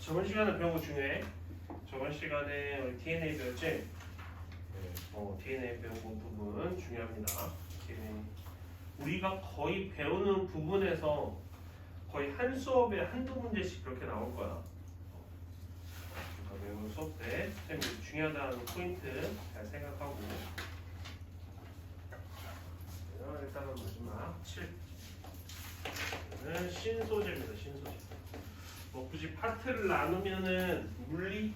저번 시간에 배운 거 중요해. 저번 시간에 우리 DNA 배웠지? DNA 배운 거 부분 중요합니다. DNA. 우리가 거의 배우는 부분에서 거의 한 수업에 한두 문제씩 그렇게 나올 거야. 배우는 수업 때 쌤이 중요하다는 포인트 잘 생각하고. 일단은 마지막 7. 신소재입니다. 신소재. 뭐 굳이 파트를 나누면은 물리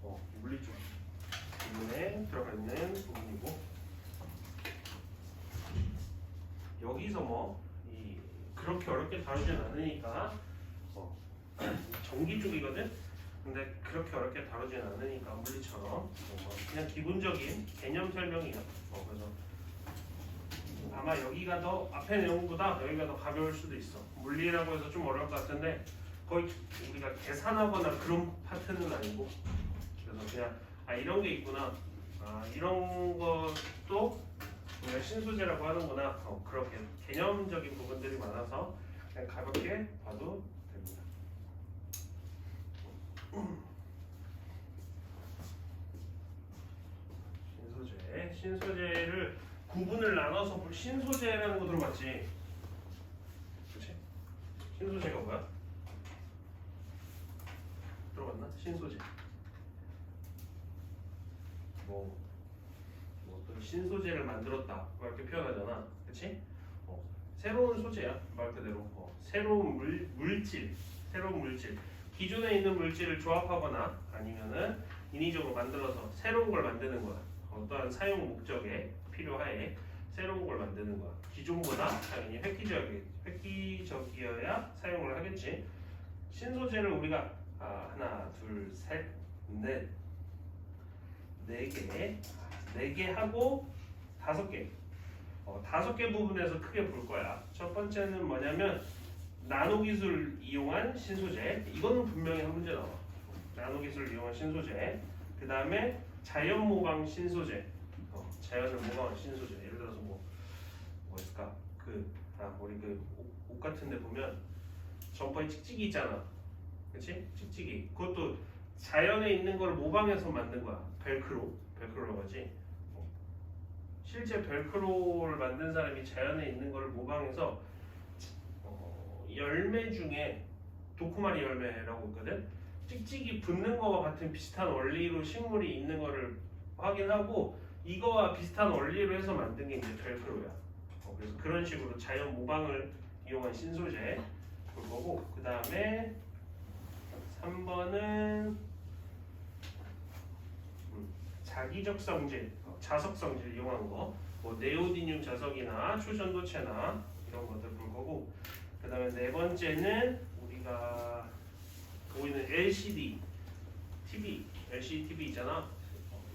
쪽 부분에 들어가 있는 부분이고, 여기서 그렇게 어렵게 다루진 않으니까 전기 쪽이거든. 근데 그렇게 어렵게 다루진 않으니까 물리처럼 그냥 기본적인 개념 설명이야. 그래서 아마 여기가 더 앞에 내용보다 여기가 더 가벼울 수도 있어. 물리라고 해서 좀 어려울 것 같은데 거의 우리가 계산하거나 그런 파트는 아니고, 그래서 그냥 이런 게 있구나, 이런 것도 우리가 신소재라고 하는구나, 그렇게 개념적인 부분들이 많아서 그냥 가볍게 봐도 됩니다. 신소재를 구분을 나눠서 신소재라는 거 들어봤지? 그렇지? 신소재가 뭐야? 들어봤나? 신소재. 어떤 신소재를 만들었다 이렇게 표현하잖아. 그렇지? 새로운 소재야 말 그대로. 새로운 물질. 기존에 있는 물질을 조합하거나 아니면은 인위적으로 만들어서 새로운 걸 만드는 거야. 어떠한 사용 목적에 필요하에 새로운 걸 만드는 거야. 기존보다 당연히 획기적이어야 사용을 하겠지. 신소재를 우리가 하나, 둘, 셋, 넷, 네 개 하고 5개. 5개 부분에서 크게 볼 거야. 첫 번째는 뭐냐면 나노기술 이용한 신소재. 이거는 분명히 한 문제 나와. 나노기술 이용한 신소재. 그 다음에 자연 모방 신소재. 자연을 모방한 신소재. 예를 들어서 뭐 있을까? 우리 옷 같은 데 보면 점퍼에 찍찍이 있잖아. 그치? 찍찍이. 그것도 자연에 있는 걸 모방해서 만든 거야. 벨크로라고 하지. 실제 벨크로를 만든 사람이 자연에 있는 걸 모방해서 열매 중에 도쿠마리 열매라고 있거든. 찍찍이 붙는 거와 같은 비슷한 원리로 식물이 있는 거를 확인하고 이거와 비슷한 원리로 해서 만든 게 이제 벨크로야. 그래서 그런 식으로 자연 모방을 이용한 신소재 볼 거고, 그 다음에 3번은 자기적 성질, 자석 성질 이용한 거, 네오디듐 자석이나 초전도체나 이런 것들 볼 거고, 그 다음에 네 번째는 우리가 보이는 LCD TV 있잖아.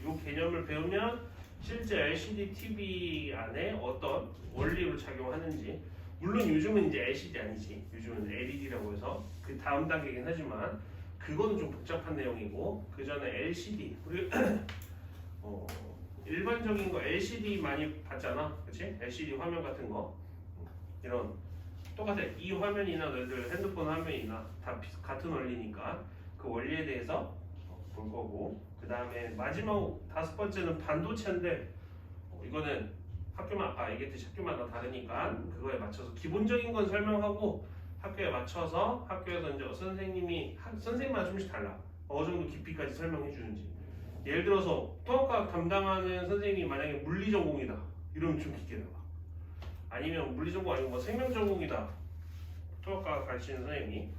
이 개념을 배우면 실제 LCD TV 안에 어떤 원리로 작용하는지, 물론 요즘은 이제 LCD 아니지, 요즘은 LED라고 해서 그 다음 단계긴 하지만 그거는 좀 복잡한 내용이고, 그 전에 LCD 우리 일반적인 거 LCD 많이 봤잖아, 그렇지? LCD 화면 같은 거 이런 똑같아. 이 화면이나 너희들 핸드폰 화면이나 다 같은 원리니까 그 원리에 대해서 볼 거고, 그 다음에 마지막 5번째는 반도체인데 이거는 아까 얘기했듯이 학교마다 다르니까 그거에 맞춰서 기본적인 건 설명하고 학교에 맞춰서 학교에서 이제 선생님마다 조금씩 달라. 어느 정도 깊이까지 설명해 주는지. 예를 들어서 통합과학 담당하는 선생님이 만약에 물리 전공이다 이러면 좀 깊게 나와. 아니면 물리 전공 아니고 생명 전공이다, 통합과학 가르치는 선생님이.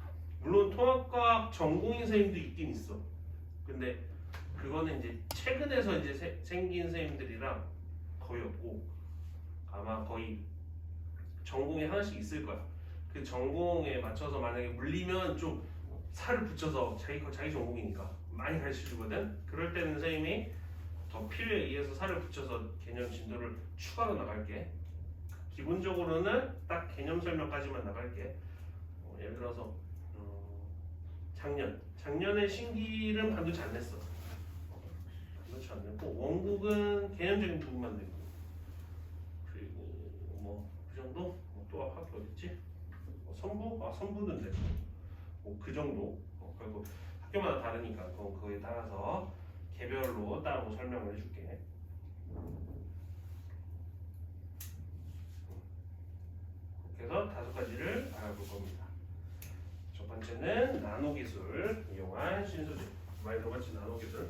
물론 통합과학 전공인 선생님도 있긴 있어. 근데 그거는 이제 최근에서 이제 생긴 선생님들이랑 거의 없고, 아마 거의 전공이 하나씩 있을 거야. 그 전공에 맞춰서 만약에 물리면 좀 살을 붙여서 자기 전공이니까 많이 가르쳐 주거든. 그럴 때는 선생님이 더 필요에 의해서 살을 붙여서 개념 진도를 추가로 나갈게. 기본적으로는 딱 개념 설명까지만 나갈게. 예를 들어서 작년에 신기는 반도체 안 냈어. 반도체 안 냈고, 원국은 개념적인 부분만 냈고, 그리고 그 정도? 또 학교 어딨지? 선부? 선부는 냈고, 그 정도. 그리고 학교마다 다르니까 그거에 따라서 개별로 따로 설명을 해줄게. 그래서 5가지를 알아볼 겁니다. 첫 번째는 나노 기술 이용한 신소재. 많이 들어봤지 나노 기술.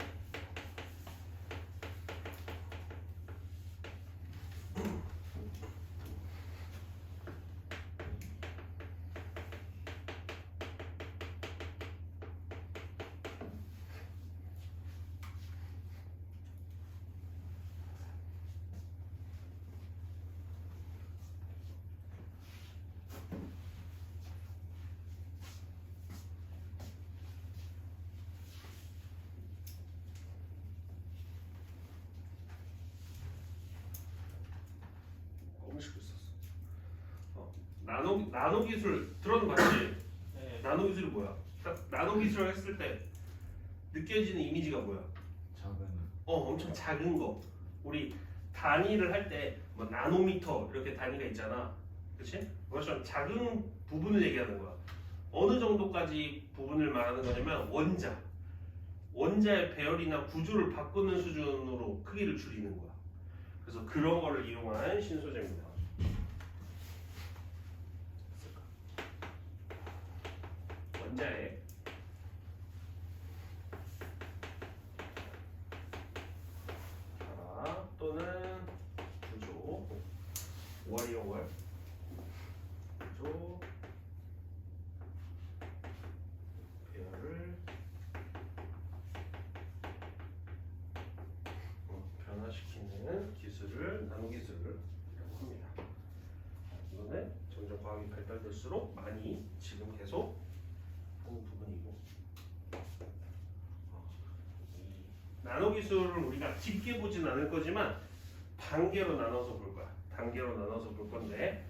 나노 기술 들어는 봤지? 네. 나노 기술이 뭐야? 딱 나노 기술을 했을 때 느껴지는 이미지가 뭐야? 작은. 엄청 작은 거. 우리 단위를 할 때 뭐 나노미터 이렇게 단위가 있잖아. 그렇지? 그것처럼 작은 부분을 얘기하는 거야. 어느 정도까지 부분을 말하는 거냐면 원자의 배열이나 구조를 바꾸는 수준으로 크기를 줄이는 거야. 그래서 그런 거를 이용한 신소재입니다. 원자의 또는 구조 5월이 5월 구조 배열을 변화시키는 기술을 나노 기술이라고 합니다. 이거는 점점 과학이 발달될수록 많이 지금 계속 하는 부분이고, 나노 기술을 우리가 깊게 보진 않을 거지만 단계로 나눠서 볼 거야. 단계로 나눠서 볼 건데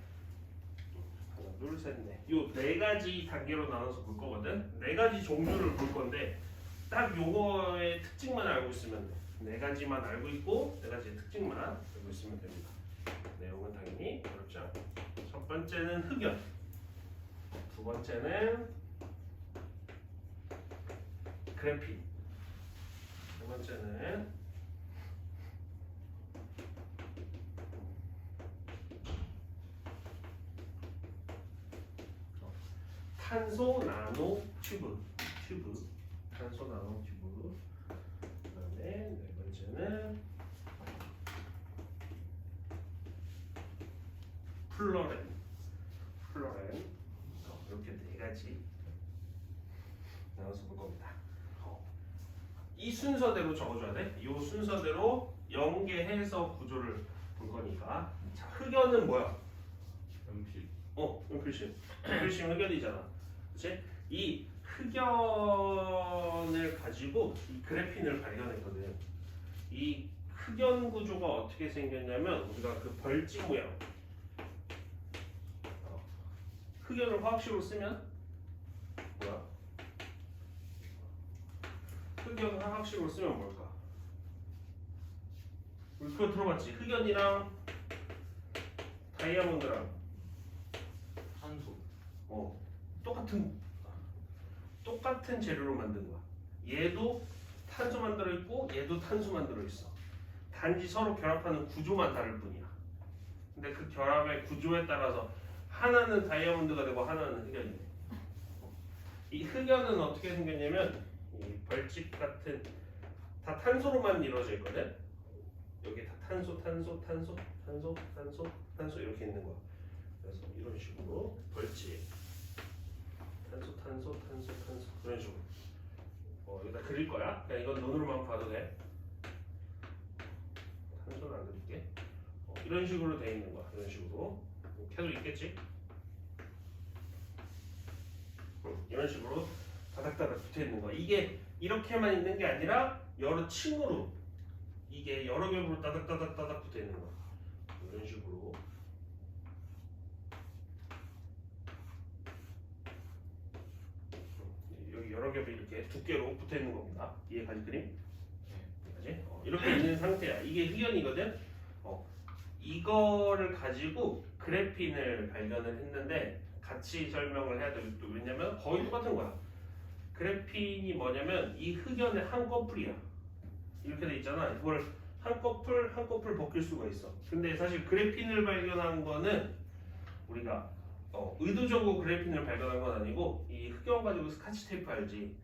하나, 둘, 셋, 넷. 요 4가지 단계로 나눠서 볼 거거든. 4가지 종류를 볼 건데 딱 요거의 특징만 알고 있으면 돼. 4가지만 알고 있고 4가지의 특징만 알고 있으면 됩니다. 내용은 당연히 어렵지 않고. 첫 번째는 흑연. 두 번째는 그래핀. 세 번째는 탄소 나노 튜브. 탄소 나노 튜브. 그다음에 네 번째는 플로렌. 이렇게 4가지 나눠서 볼 겁니다. 이 순서대로 적어줘야 돼. 이 순서대로 연계해서 구조를 볼 거니까. 자, 흑연은 뭐야? 연필. 연필심. 연필심 흑연이잖아. 그렇지? 이 흑연을 가지고 이 그래핀을 발견했거든. 이 흑연 구조가 어떻게 생겼냐면 우리가 그 벌집 모양. 흑연을 화학식으로 쓰면 뭐야? 흑연 화학식으로 쓰면 뭘까? 우리 그거 들어봤지? 흑연이랑 다이아몬드랑 탄소. 똑같은 재료로 만든 거야. 얘도 탄소 만들어 있고 얘도 탄소 만들어 있어. 단지 서로 결합하는 구조만 다를 뿐이야. 근데 그 결합의 구조에 따라서 하나는 다이아몬드가 되고 하나는 흑연이 돼. 이 흑연은 어떻게 생겼냐면 이 벌집 같은 다 탄소로만 이루어져 있거든. 여기 다 탄소 이렇게 있는 거야. 그래서 이런 식으로 벌집 탄소 그런 식으로 여기다 그릴 거야. 그냥 이건 눈으로만 봐도 돼. 탄소는 안 그릴게. 이런 식으로 돼 있는 거야. 이런 식으로 계속 있겠지. 이런 식으로 다닥다닥 붙어 있는 거야. 이게 이렇게만 있는 게 아니라 여러 층으로 이게 여러 겹으로 따닥따닥 붙어 있는 거야. 이런 식으로. 여기 여러 겹이 이렇게 두께로 붙어 있는 겁니다. 이해가지 그림? 네. 이렇게 있는 상태야. 이게 흑연이거든. 이거를 가지고 그래핀을 발견을 했는데 같이 설명을 해야 돼. 왜냐면 거의 똑같은 거야. 그래핀이 뭐냐면 이 흑연의 한꺼풀이야. 이렇게 돼 있잖아. 이걸 한꺼풀 한꺼풀 벗길 수가 있어. 근데 사실 그래핀을 발견한 거는 우리가 의도적으로 그래핀을 발견한 건 아니고 이 흑연 가지고 스카치 테이프 알지?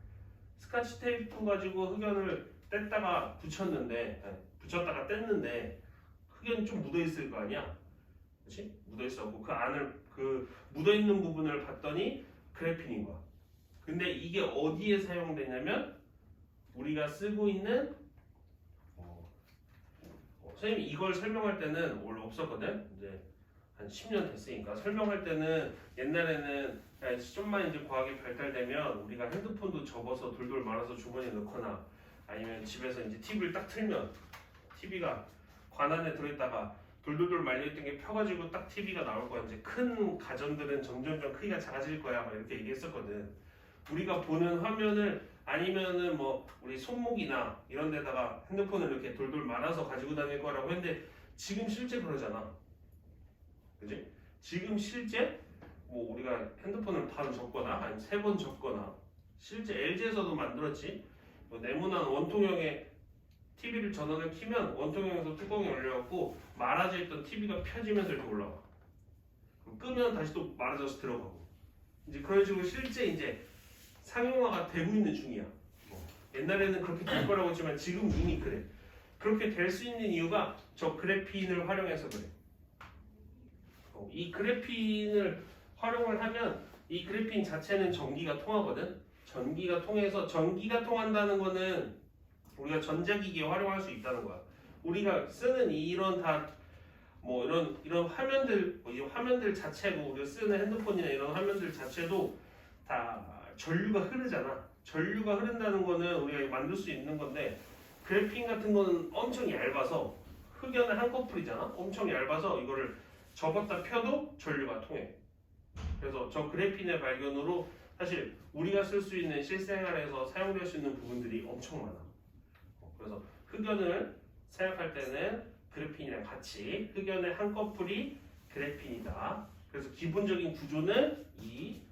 스카치 테이프 가지고 흑연을 뗐다가 붙였다가 뗐는데 흑연이 좀 묻어 있을 거 아니야? 그렇지? 묻어 있었고 그 안을 그 묻어 있는 부분을 봤더니 그래핀인 거야. 근데 이게 어디에 사용되냐면 우리가 쓰고 있는 선생님이 이걸 설명할 때는 원래 없었거든. 이제 한 10년 됐으니까 설명할 때는 옛날에는 좀만 이제 과학이 발달되면 우리가 핸드폰도 접어서 돌돌 말아서 주머니에 넣거나 아니면 집에서 이제 TV를 딱 틀면 TV가 관 안에 들어있다가 돌돌돌 말려있던 게 펴가지고 딱 TV가 나올 거야. 이제 큰 가전들은 점점점 크기가 작아질 거야. 막 이렇게 얘기했었거든. 우리가 보는 화면을 아니면은 뭐 우리 손목이나 이런 데다가 핸드폰을 이렇게 돌돌 말아서 가지고 다닐 거라고 했는데 지금 실제 그러잖아. 그지? 지금 실제 뭐 우리가 핸드폰을 반 접거나 아니면 3번 접거나 실제 LG에서도 만들었지. 뭐 네모난 원통형의 TV를 전원을 키면 원통형에서 뚜껑이 열려갖고 말아져 있던 TV가 펴지면서 이렇게 올라와. 그럼 끄면 다시 또 말아져서 들어가고. 이제 그런 식으로 실제 이제 상용화가 되고 있는 중이야. 옛날에는 그렇게 될 거라고 했지만 지금 이미 그래. 그렇게 될 수 있는 이유가 저 그래핀을 활용해서 그래. 이 그래핀을 활용을 하면 이 그래핀 자체는 전기가 통하거든. 전기가 통해서 전기가 통한다는 거는 우리가 전자기기에 활용할 수 있다는 거야. 우리가 쓰는 이런 다 뭐 이런 화면들 이 화면들 자체고 우리가 쓰는 핸드폰이나 이런 화면들 자체도 다 전류가 흐르잖아. 전류가 흐른다는 거는 우리가 만들 수 있는 건데 그래핀 같은 거는 엄청 얇아서 흑연의 한꺼풀이잖아. 엄청 얇아서 이거를 접었다 펴도 전류가 통해. 그래서 저 그래핀의 발견으로 사실 우리가 쓸 수 있는 실생활에서 사용될 수 있는 부분들이 엄청 많아. 그래서 흑연을 생각할 때는 그래핀이랑 같이 흑연의 한꺼풀이 그래핀이다. 그래서 기본적인 구조는 이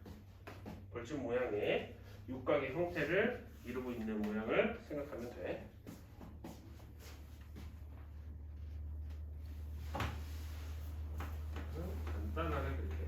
벌집 모양의 육각의 형태를 이루고 있는 모양을 생각하면 돼. 간단하게 그렇게.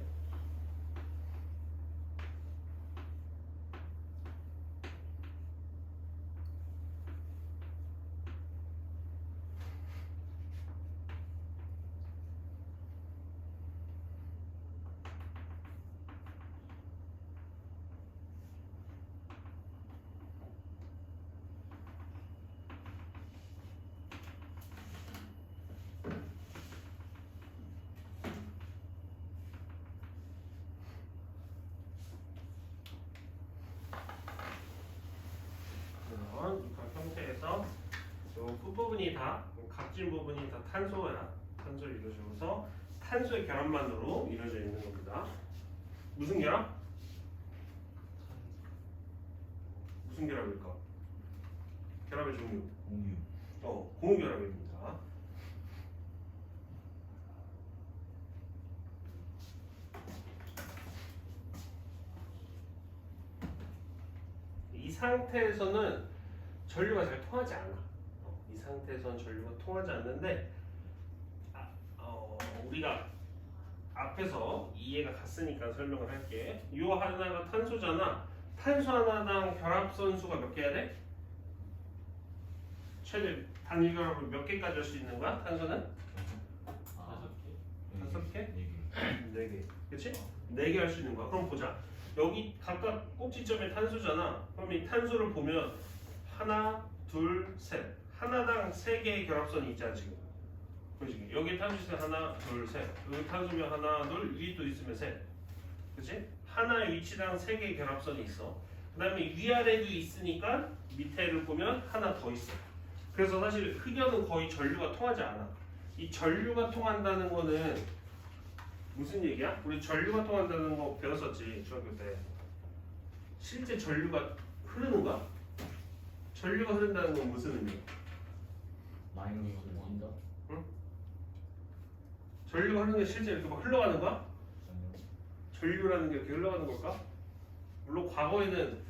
육각 형태에서 요 끝부분이 다 각진 부분이 다 탄소야. 탄소를 이루어져서 탄소의 결합만으로 이루어져 있는 겁니다. 무슨 결합? 무슨 결합일까? 결합의 종류. 공유. 공유결합입니다. 이 상태에서는 전류가 잘 통하지 않아. 이 상태에서는 전류가 통하지 않는데 우리가 앞에서 이해가 갔으니까 설명을 할게. 이 하나가 탄소잖아. 탄소 하나당 결합선 수가 몇 개야 돼? 최대 단일 결합을 몇 개까지 할 수 있는 거야? 탄소는? 5개? 4개. 그치? 4개 할 수 있는 거야. 그럼 보자. 여기 각각 꼭지점에 탄소잖아. 그럼 이 탄소를 보면 하나, 둘, 셋. 하나당 3개의 결합선이 있잖아 지금. 그치? 여기 탄소 있으면 하나, 둘, 셋. 여기 탄소면 하나, 둘, 여기 또 있으면 셋. 그치? 하나의 위치당 3개의 결합선이 있어. 그 다음에 위아래도 있으니까 밑에를 보면 하나 더 있어. 그래서 사실 흑연은 거의 전류가 통하지 않아. 이 전류가 통한다는 거는 무슨 얘기야? 우리 전류가 통한다는 거 배웠었지 중학교 때. 실제 전류가 흐르는가? 전류가 흐른다는 건 무슨 의미야? 마이너스 원다? 응? 전류가 흐르는 게 실제 이렇게 막 흘러가는 거야? 전류라는 게 이렇게 흘러가는 걸까? 물론 과거에는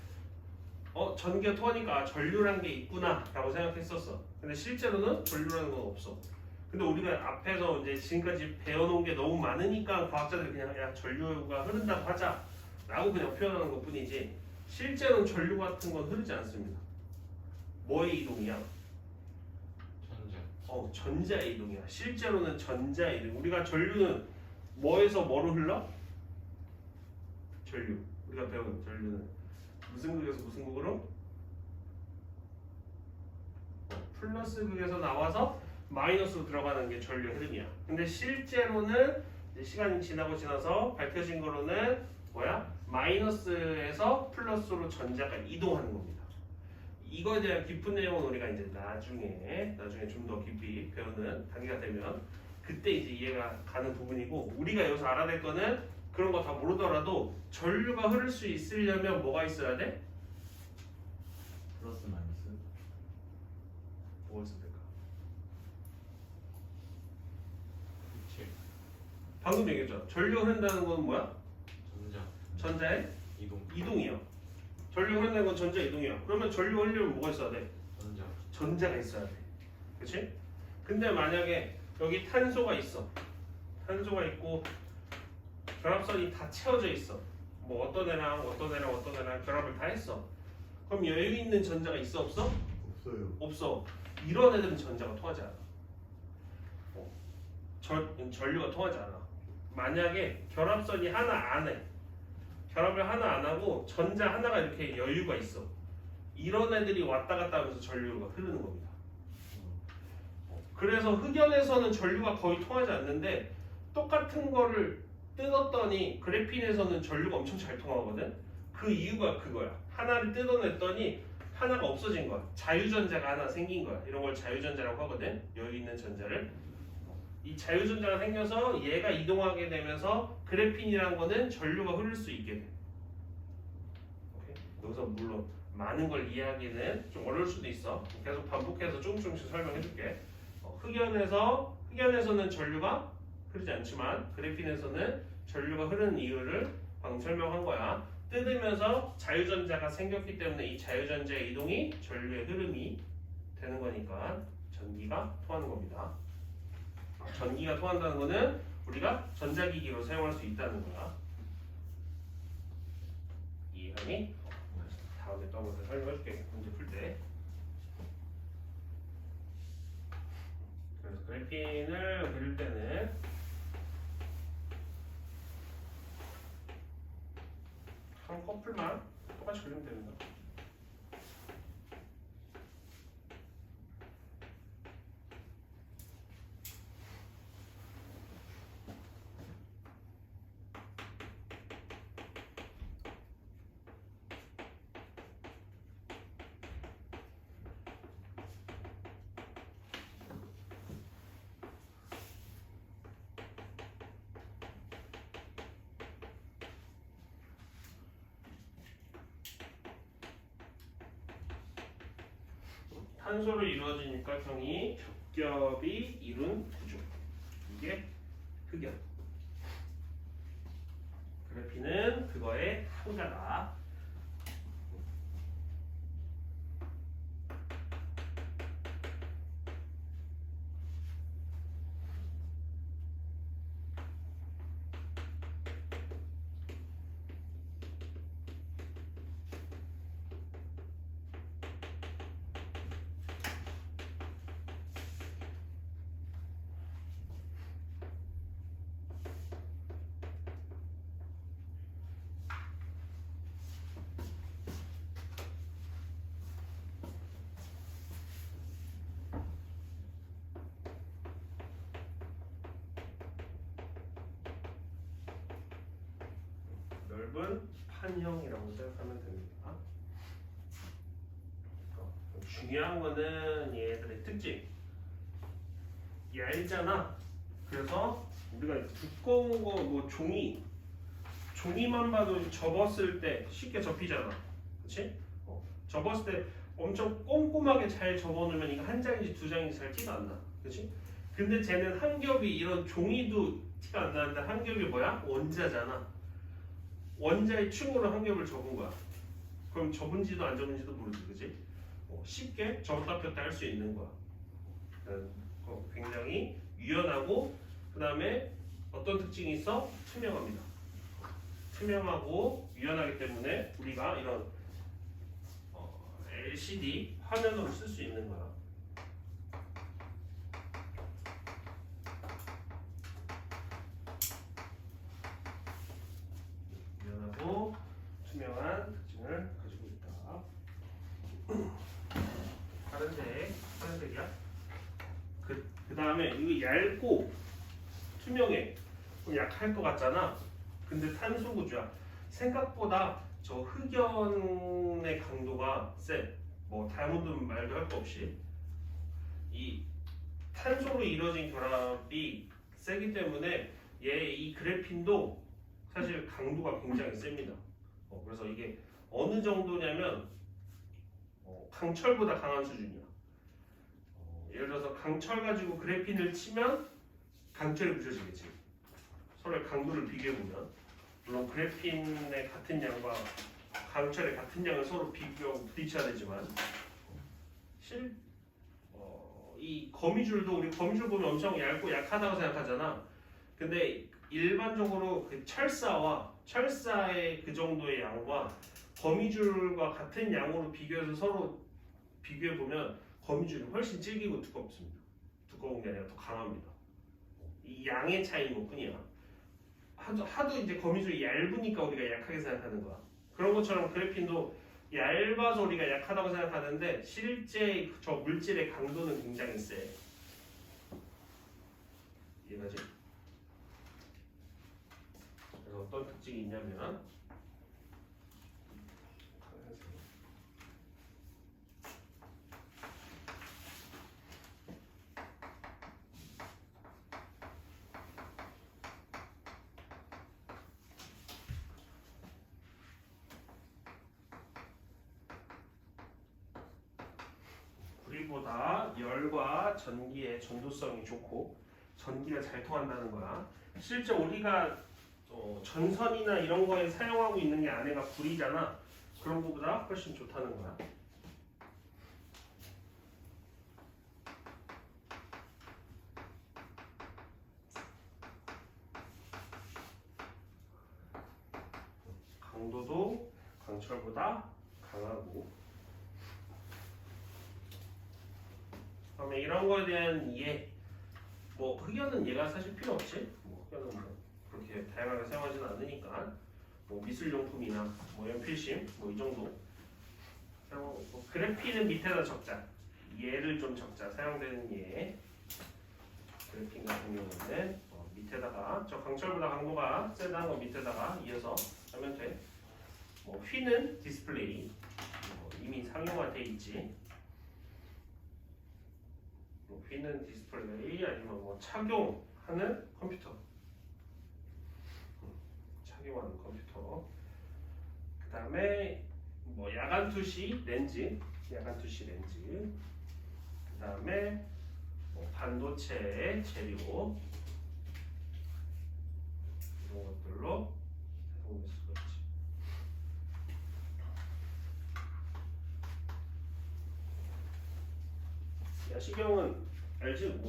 전기가 통하니까 전류라는 게 있구나 라고 생각했었어. 근데 실제로는 전류라는 건 없어. 근데 우리가 앞에서 이제 지금까지 배워놓은 게 너무 많으니까 과학자들이 그냥 야 전류가 흐른다고 하자 라고 그냥 표현하는 것 뿐이지 실제로는 전류 같은 건 흐르지 않습니다. 뭐의 이동이야? 전자. 전자의 이동이야. 실제로는 전자의 이동. 우리가 전류는 뭐에서 뭐로 흘러? 전류. 우리가 배운 전류는 무슨 극에서 무슨 극으로? 플러스 극에서 나와서 마이너스로 들어가는 게 전류의 흐름이야. 근데 실제로는 이제 시간이 지나서 밝혀진 거로는 뭐야? 마이너스에서 플러스로 전자가 이동하는 겁니다. 이거에 대한 깊은 내용은 우리가 이제 나중에 좀 더 깊이 배우는 단계가 되면 그때 이제 이해가 가는 부분이고 우리가 여기서 알아야 될 거는 그런 거 다 모르더라도 전류가 흐를 수 있으려면 뭐가 있어야 돼? 플러스 마이너스. 뭐가 있어야 될까? 그치. 방금 얘기했죠. 전류가 흐른다는 건 뭐야? 전자. 전자의 이동. 이동이야. 전류가 흐른다는 건 전자 이동이야. 그러면 전류 흐르려면 뭐가 있어야 돼? 전자. 전자가 있어야 돼. 그치? 근데 만약에 여기 탄소가 있어. 탄소가 있고 결합선이 다 채워져 있어. 뭐 어떤 애랑 결합을 다 했어. 그럼 여유 있는 전자가 있어 없어? 없어요. 없어. 이런 애들은 전자가 통하지 않아. 전류가 통하지 않아. 만약에 결합선이 하나 안 해. 결합을 하나 안 하고 전자 하나가 이렇게 여유가 있어. 이런 애들이 왔다 갔다 하면서 전류가 흐르는 겁니다. 그래서 흑연에서는 전류가 거의 통하지 않는데 똑같은 거를 뜯었더니 그래핀에서는 전류가 엄청 잘 통하거든. 그 이유가 그거야. 하나를 뜯어냈더니 하나가 없어진 거야. 자유전자가 하나 생긴 거야. 이런 걸 자유전자라고 하거든. 여유 있는 전자를. 이 자유전자가 생겨서 얘가 이동하게 되면서 그래핀이라는 거는 전류가 흐를 수 있게 돼. 오케이? 여기서 물론 많은 걸 이해하기는 좀 어려울 수도 있어. 계속 반복해서 조금씩 설명해 줄게. 흑연에서는 전류가 흐르지 않지만 그래핀에서는 전류가 흐르는 이유를 방금 설명한 거야. 뜯으면서 자유전자가 생겼기 때문에 이 자유전자의 이동이 전류의 흐름이 되는 거니까 전기가 통하는 겁니다. 전기가 통한다는 거는 우리가 전자기기로 사용할 수 있다는 거야. 이해하니? 다음에 또 한번 더 설명해 줄게. 문제 풀 때. 그래서 그래핀을 그릴 때는 한 커플만 똑같이 그리면 됩니다. 탄소로 이루어지니까 형이 겹겹이 이룬 구조. 이게 흑연. 그래핀은 그거의 후자다. 넓은 판형이라고 생각하면 됩니다. 중요한 거는 얘들의 특징. 얇잖아. 그래서 우리가 두꺼운 거 뭐 종이만 봐도 접었을 때 쉽게 접히잖아. 그렇지? 접었을 때 엄청 꼼꼼하게 잘 접어놓으면 이거 한 장인지 두 장인지 잘 티가 안 나. 그렇지? 근데 쟤는 한 겹이 이런 종이도 티가 안 나는데 한 겹이 뭐야? 원자잖아. 원자의 층으로 한 겹을 접은 거야. 그럼 접은지도 안 접은지도 모르지, 그지? 쉽게 접었다 폈다 할 수 있는 거야. 굉장히 유연하고 그 다음에 어떤 특징이 있어? 투명합니다. 투명하고 유연하기 때문에 우리가 이런 LCD 화면으로 쓸 수 있는 거야. 유연하고 투명한 특징을 가지고 있다. 파란색이야. 그 다음에 이거 얇고 투명해. 좀 약할 것 같잖아. 근데 탄소 구조야. 생각보다 저 흑연의 강도가 세. 뭐 다이아몬드 말도 할 거 없이 이 탄소로 이루어진 결합이 세기 때문에 얘 이 그래핀도 사실 강도가 굉장히 셉니다. 그래서 이게 어느 정도냐면 강철보다 강한 수준이야. 예를 들어서 강철 가지고 그래핀을 치면 강철이 부서지겠지. 서로의 강도를 비교해 보면 물론 그래핀의 같은 양과 강철의 같은 양을 서로 비교하고 부딪혀야 되지만 이 거미줄도 우리 거미줄 보면 엄청 얇고 약하다고 생각하잖아. 근데 일반적으로 그 철사의 그 정도의 양과 거미줄과 같은 양으로 비교해서 서로 비교해 보면 거미줄이 훨씬 질기고 두껍습니다. 두꺼운 게 아니라 더 강합니다. 이 양의 차이인 것뿐이야. 하도 이제 거미줄이 얇으니까 우리가 약하게 생각하는 거야. 그런 것처럼 그래핀도 얇아서 우리가 약하다고 생각하는데 실제 저 물질의 강도는 굉장히 세. 이해가지? 그래서 어떤 특징이 있냐면 구리보다 열과 전기의 전도성이 좋고 전기가 잘 통한다는 거야. 실제 우리가 전선이나 이런 거에 사용하고 있는 게 안에가 구리잖아. 그런 거보다 훨씬 좋다는 거야. 강도도 강철보다 강하고. 그다음에 이런 거에 대한 이해. 뭐 흑연은 얘가 사실 필요 없지. 뭐 흑연은 뭐 그렇게 다양하게 사용하지는 않으니까. 뭐 미술용품이나 뭐 연필심 뭐 이 정도. 뭐 그래핀은 밑에다 적자. 얘를 좀 적자. 사용되는 얘. 그래핀 같은 경우는 밑에다가 저 강철보다 강도가 세다는 거 밑에다가 이어서 하면 돼. 뭐 휘는 디스플레이. 이미 상용화돼 있지. 휘는 디스플레이 아니면 뭐 착용하는 컴퓨터. 착용하는 컴퓨터. 그 다음에 뭐 야간 투시 렌즈. 그 다음에 뭐 반도체 재료. 이런 것들로 사용될 수가 있지. 야시경은 알지?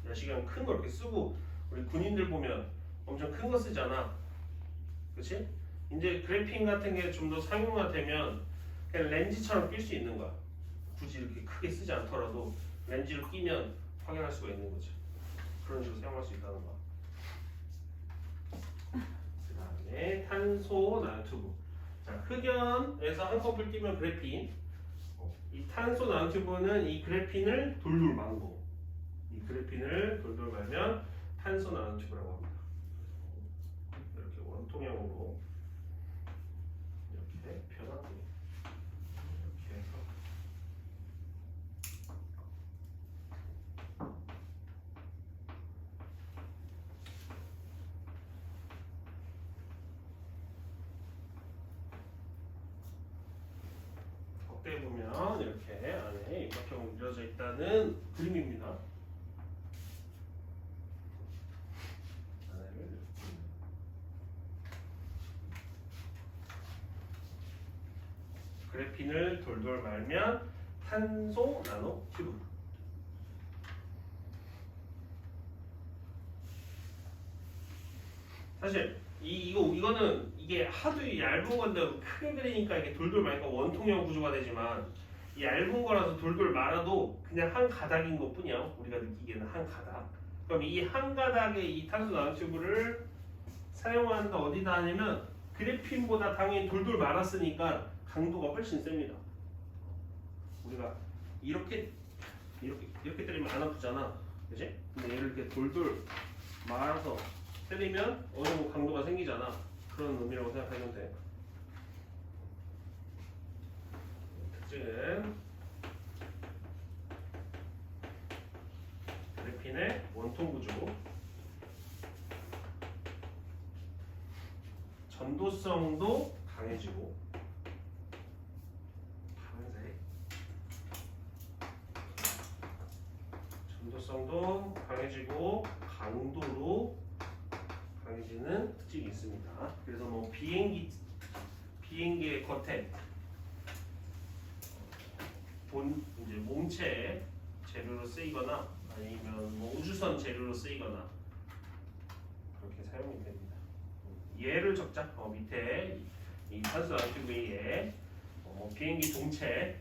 야시경 큰 거 이렇게 쓰고 우리 군인들 보면 엄청 큰 거 쓰잖아. 그렇지? 이제 그래핀 같은 게 좀 더 상용화되면 그냥 렌즈처럼 낄 수 있는 거야. 굳이 이렇게 크게 쓰지 않더라도 렌즈를 끼면 확인할 수가 있는 거지. 그런 식으로 사용할 수 있다는 거야. 그 다음에 탄소 나노튜브. 자, 흑연에서 한꺼풀 끼면 그래핀. 이 탄소 나노튜브는 이 그래핀을 돌돌 만 거. 이 그래핀을 돌돌 말면 탄소 나노튜브라고 합니다. 이렇게 원통형으로 이렇게 편하게 이렇게 해서 겉에 보면 이렇게 안에 육각형으로 이루어져 있다는 그림입니다. 그래핀을 돌돌 말면 탄소 나노 튜브. 사실 이거는 이게 하도 얇은 건데 크게 그리니까 이게 돌돌 말니까 원통형 구조가 되지만 이 얇은 거라서 돌돌 말아도 그냥 한 가닥인 것뿐이야. 우리가 느끼기에는 한 가닥. 그럼 이 한 가닥의 이 탄소 나노튜브를 사용하는데 어디다 하냐면 그래핀보다 당연히 돌돌 말았으니까 강도가 훨씬 셉니다. 우리가 이렇게 때리면 안 아프잖아, 그지? 근데 얘를 이렇게 돌돌 말아서 때리면 어느 정도 강도가 생기잖아. 그런 의미라고 생각하면 돼. 특징은 그래핀의 원통 구조, 전도성도 강해지고, 파란색, 전도성도 강해지고 강도로 강해지는 특징이 있습니다. 그래서 뭐 비행기의 겉에 이제 몸체 재료로 쓰이거나 아니면 뭐 우주선 재료로 쓰이거나 그렇게 사용이 됩니다. 얘를 적자. 밑에 이 탄소 나노튜브 위에 비행기 동체,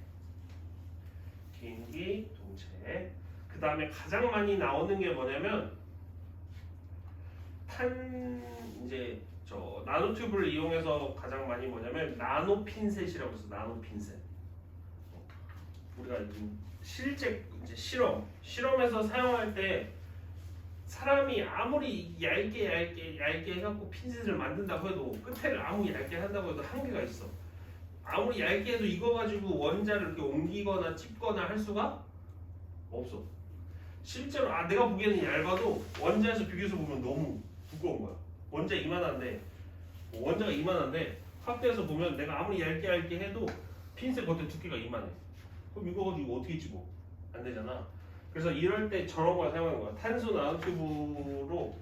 그 다음에 가장 많이 나오는 게 뭐냐면 이제 저 나노튜브를 이용해서 가장 많이 뭐냐면 나노 핀셋이라고 해서 나노 핀셋. 우리가 실제 이제 실험에서 사용할 때 사람이 아무리 얇게 해갖고 핀셋을 만든다고 해도 끝에를 아무 얇게 한다고 해도 한계가 있어. 아무리 얇게 해도 이거 가지고 원자를 이렇게 옮기거나 찝거나 할 수가 없어. 실제로 내가 보기에는 얇아도 원자에서 비교해서 보면 너무 두꺼운 거야. 원자가 이만한데 확대해서 보면 내가 아무리 얇게 해도 핀셋 겉에 두께가 이만해. 그럼 이거 가지고 어떻게 찝어? 안 되잖아. 그래서 이럴 때 저런 걸 사용하는 거야. 탄소 나노튜브로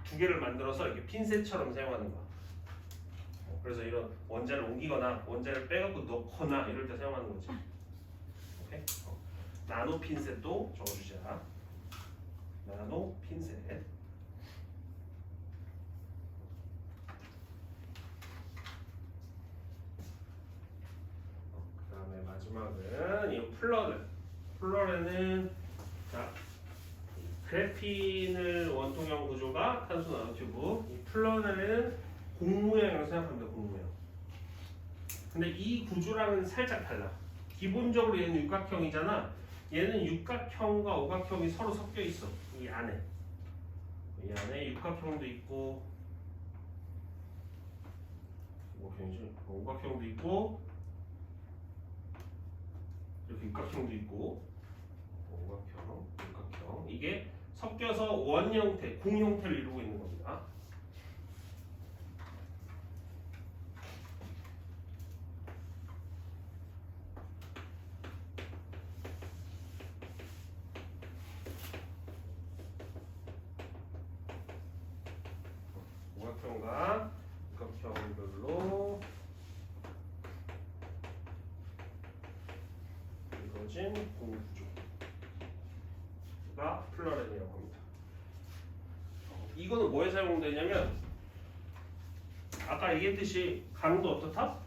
두 개를 만들어서 이렇게 핀셋처럼 사용하는 거야. 그래서 이런 원자를 옮기거나 원자를 빼갖고 넣거나 이럴 때 사용하는 거지. 오케이? 나노 핀셋도 적어주자. 나노 핀셋. 그 다음에 마지막은 이 플러렌은 자, 그래핀을 원통형 구조가 탄소 나노튜브. 이 플러렌은 공 모양이라고 생각합니다. 공 모양. 근데 이 구조랑은 살짝 달라. 기본적으로 얘는 육각형이잖아. 얘는 육각형과 오각형이 서로 섞여 있어. 이 안에 육각형도 있고, 오각형도 있고, 이렇게 육각형도 있고, 육각형. 이게 섞여서 원 형태, 공 형태를 이루고 있는 겁니다. 오각형과 육각형별로 이루어진 공구조가 플러렌이라고 합니다. 이거는 뭐에 사용되냐면 아까 얘기했듯이 강도 어떻다?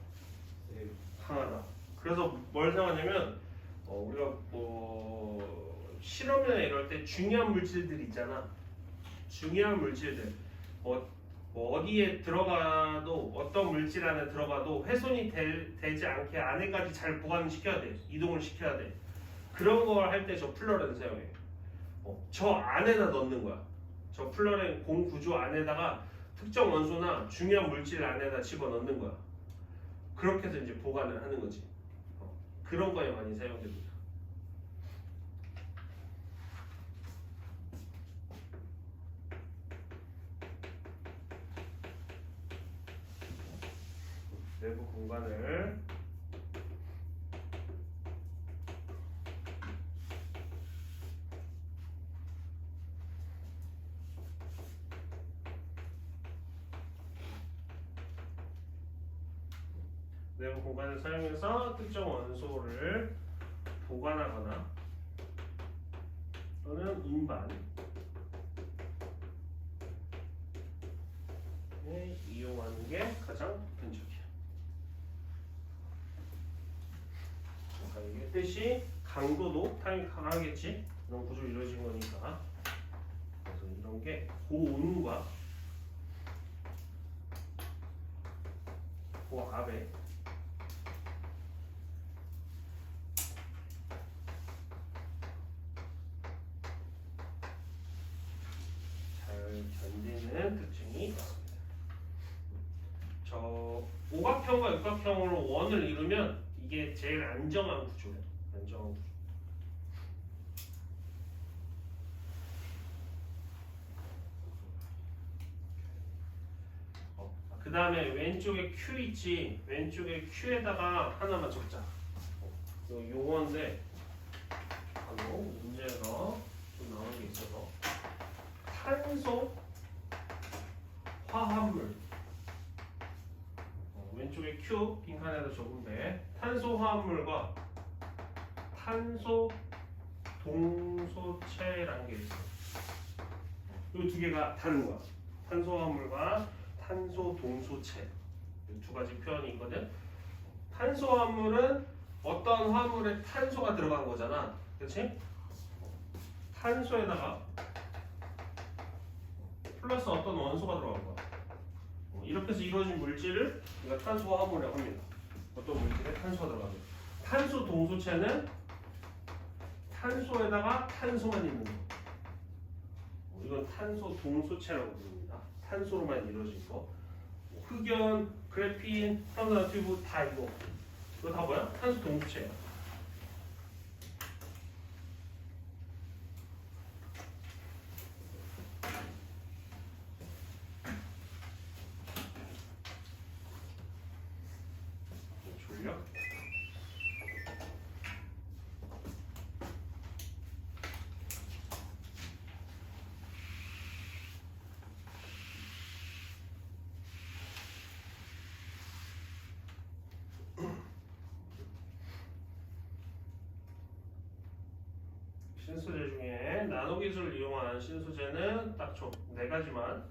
강하다. 그래서 뭘 사용하냐면 우리가 뭐 실험이나 이럴 때 중요한 물질들 있잖아. 중요한 물질들 뭐 어디에 들어가도 어떤 물질 안에 들어가도 훼손이 되지 않게 안에까지 잘 보관을 시켜야 돼. 이동을 시켜야 돼. 그런 걸 할 때 저 플러렌 사용해. 저 안에다 넣는 거야. 저 플러렌 공 구조 안에다가 특정 원소나 중요한 물질 안에다 집어 넣는 거야. 그렇게 해서 이제 보관을 하는 거지. 그런 거에 많이 사용됩니다. 내부 공간을 내부 공간을 사용해서 특정 원소를 보관하거나 또는 운반에 이용하는 게 가장 보편적이야. 이게 뜻이 강도도 당연히 강하겠지. 이런 구조로 이루어진 거니까. 그래서 이런 게 고온과 고압에 잘 견디는 특징이 있습니다. 저 오각형과 육각형으로 원을 이루면 이게 제일 안정한 구조예요. 안정한 구조. 그 다음에 왼쪽에 Q 있지. 왼쪽에 Q에다가 하나만 적자. 이거 용어인데 바로 문제에서 좀 나오는 게 있어서 탄소 화합물. 왼쪽에 Q 빈칸에다 적은데 탄소 화합물과 탄소 동소체라는 게 있어. 이 두 개가 다른 거야. 탄소 화합물과 탄소 동소체 이 두 가지 표현이 있거든. 탄소 화합물은 어떤 화합물에 탄소가 들어간 거잖아, 그렇지? 탄소에다가 플러스 어떤 원소가 들어간 거야. 이렇게 해서 이루어진 물질을 우리가 탄소 화합물이라고 합니다. 어떤 물질에 탄소가 들어가면. 탄소 동소체는 탄소에다가 탄소만 있는 거. 이건 탄소 동소체라고 부릅니다. 탄소로만 이루어진 거. 흑연, 그래핀, 탄소나트륨 다 이거. 이거 다 뭐야? 탄소 동소체야. 졸려? 신소재 중에 나노기술을 이용한 신소재는 딱 네 가지만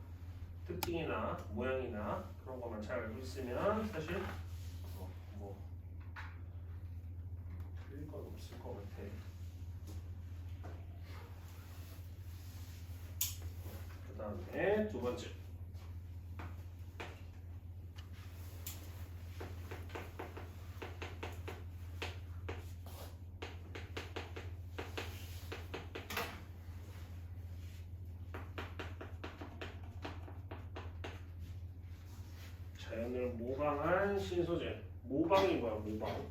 특징이나 모양이나 그런 것만 잘 알고 있으면 사실 뭐 틀릴 건 없을 것 같아. 그 다음에 두 번째. 자연을 모방한 신소재. 모방이 뭐야? 모방.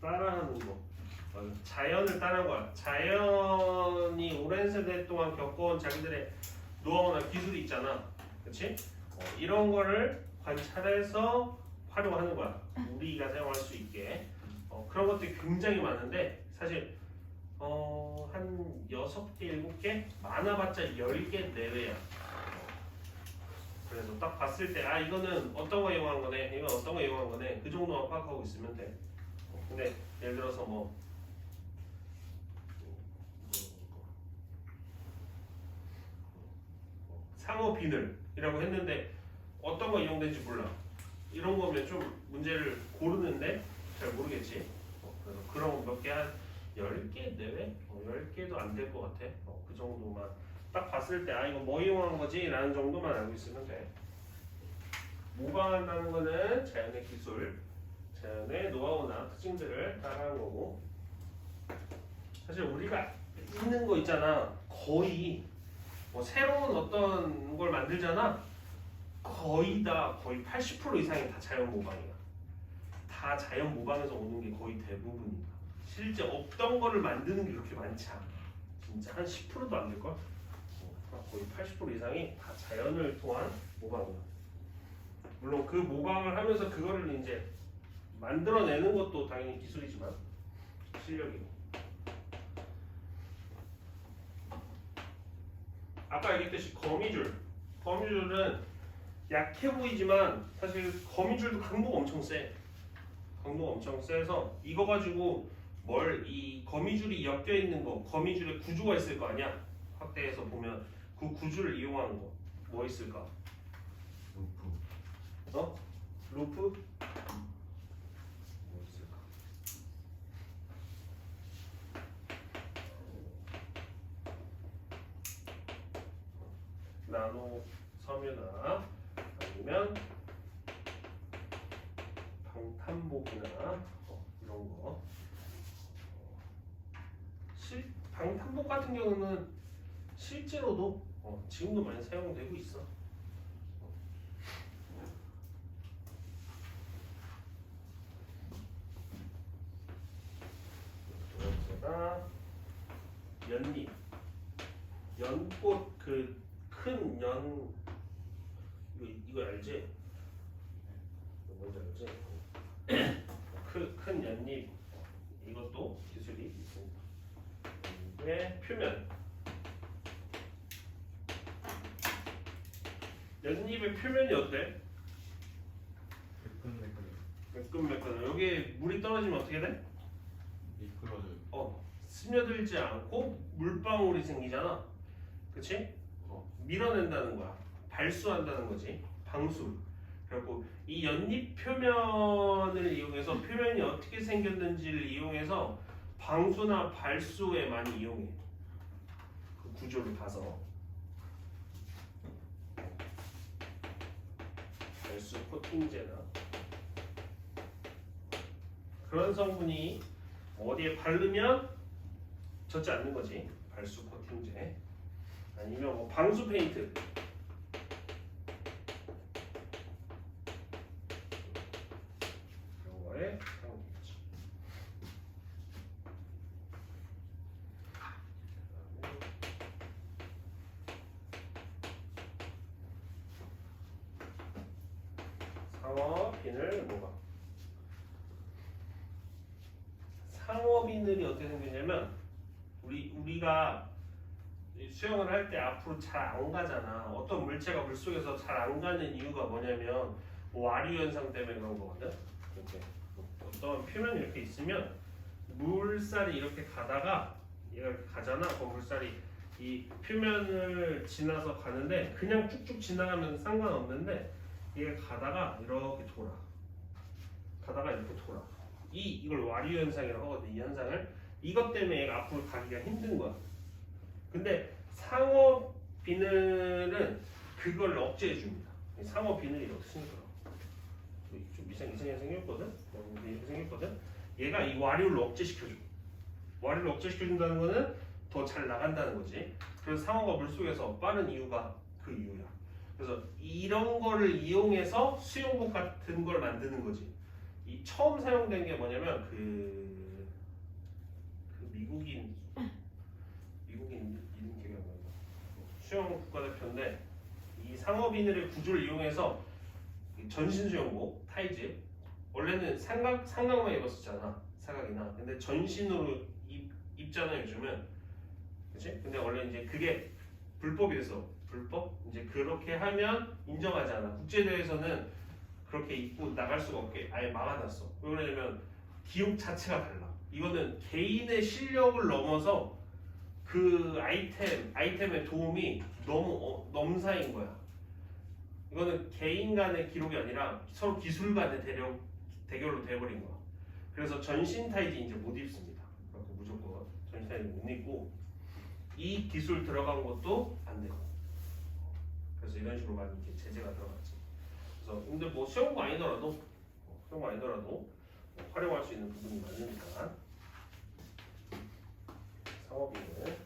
따라하는 거. 자연을 따라한 거야. 자연이 오랜 세대 동안 겪어온 자기들의 노하우나 기술이 있잖아. 그렇지? 이런 거를 관찰해서 활용하는 거야. 우리가 사용할 수 있게. 그런 것들이 굉장히 많은데 사실 한 6개, 7개? 많아봤자 10개 내외야. 그래서 딱 봤을 때 이거는 어떤 거 이용한 거네, 이건 어떤 거 이용한 거네, 그 정도만 파악하고 있으면 돼. 근데 예를 들어서 상호 비늘이라고 했는데 어떤 거 이용된지 몰라. 이런 거면 좀 문제를 고르는데 잘 모르겠지. 그래서 그런 몇 개, 한 10개 내외? 10개도 안 될 것 같아. 그 정도만 딱 봤을 때 이거 뭐 이용한 거지? 라는 정도만 알고 있으면 돼. 모방한다는 거는 자연의 기술, 자연의 노하우나 특징들을 따라하는 거고, 사실 우리가 있는 거 있잖아. 거의 새로운 어떤 걸 만들잖아. 거의 80% 이상이 다 자연 모방이야. 다 자연 모방에서 오는 게 거의 대부분이야. 실제 없던 거를 만드는 게 그렇게 많지 않아. 진짜 한 10%도 안 될걸? 거의 80% 이상이 다 자연을 통한 모방이야. 물론 그 모방을 하면서 그거를 이제 만들어내는 것도 당연히 기술이지만 실력이고. 아까 얘기했듯이 거미줄은 약해 보이지만 사실 거미줄도 강도가 엄청 세. 강도가 엄청 세서 이거 가지고 이 거미줄이 엮여 있는 거, 거미줄에 구조가 있을 거 아니야. 확대해서 보면 그 구조를 이용하는 거 뭐 있을까? 루프. 어? 루프? 뭐 있을까? 나노 섬유나 아니면 방탄복이나 이런 거. 방탄복 같은 경우는 실제로도 지금도 많이 사용되고 있어. 두 번째가 연잎. 연꽃 그 큰 연 이거 알지? 이거 뭔지 알지? 큰 연잎 이것도 기술이 있습니다. 연잎의 표면. 연잎의 표면이 어때? 매끈매끈. 여기에 물이 떨어지면 어떻게 돼? 미끄러져요. 스며들지 않고 물방울이 생기잖아. 그치? 밀어낸다는 거야. 발수한다는 거지. 방수. 그리고 이 연잎 표면을 이용해서 표면이 어떻게 생겼는지를 이용해서 방수나 발수에 많이 이용해. 그 구조를 봐서. 발수 코팅제나 그런 성분이 어디에 바르면 젖지 않는 거지. 발수 코팅제. 아니면 뭐 방수 페인트. 이런 거에 사용되겠지. 상어 비늘 뭐가? 상어 비늘이 어떻게 생겼냐면 우리가 수영을 할 때 앞으로 잘 안 가잖아. 어떤 물체가 물속에서 잘 안 가는 이유가 뭐냐면 와류 현상 때문에 그런 거거든. 이렇게 어떤 표면이 이렇게 있으면 물살이 이렇게 가다가 얘가 이렇게 가잖아. 그 물살이 이 표면을 지나서 가는데 그냥 쭉쭉 지나가면 상관없는데 얘가 가다가 이렇게 돌아. 이걸 와류 현상이라고 하거든. 이 현상을. 이것 때문에 얘가 앞으로 가기가 힘든 거야. 근데 상어 비늘은 그걸 억제해 줍니다. 상어 비늘이 이렇게 생겼더라고. 좀 이상하게 생겼거든. 얘가 이 와류를 억제시켜줘. 와류를 억제시켜준다는 거는 더 잘 나간다는 거지. 그래서 상어가 물속에서 빠른 이유가 그 이유야. 그래서 이런 거를 이용해서 수영복 같은 걸 만드는 거지. 이 처음 사용된 게 뭐냐면 그 미국인 이름 기억이 안 나요. 수영 국가대표인데 이 상어 비늘의 구조를 이용해서 전신 수영복 타이즈 원래는 삼각만 입었었잖아. 사각이나. 근데 전신으로 입잖아 요즘은. 그치? 근데 원래 이제 그게 불법이 돼서 불법? 이제 그렇게 하면 인정하지 않아. 국제대회에서는 그렇게 입고 나갈 수가 없게 아예 막아놨어. 왜 그러냐면 기록 자체가 달라. 이거는 개인의 실력을 넘어서 그 아이템의 도움이 너무 넘사인 거야. 이거는 개인 간의 기록이 아니라 서로 기술 간의 대결로 돼버린 거야. 그래서 전신 타이즈 이제 못 입습니다. 그래서 무조건 전신 타이즈 못 입고 이 기술 들어간 것도 안 되고. 그래서 이런 식으로 많이 이렇게 제재가 들어갔지. 그래서 근데 뭐 수영복 아니더라도 활용할 수 있는 부분이 많으니까 상어비는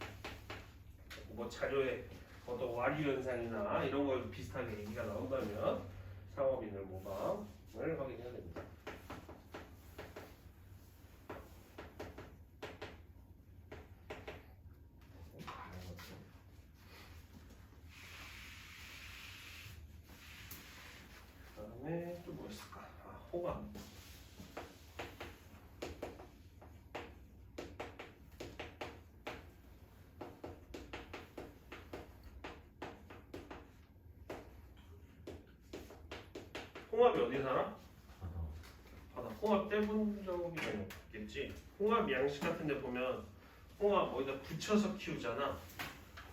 뭐 자료에 어떤 와류 현상이나 이런 걸 비슷하게 얘기가 나온다면 상어비늘 모방을 확인해야 됩니다. 그다음에 또 뭐 있을까? 호감. 홍합이 어디 살아? 바다. 바다. 홍합 떼본 적이 없겠지. 홍합 양식 같은 데 보면 홍합 어디다 붙여서 키우잖아.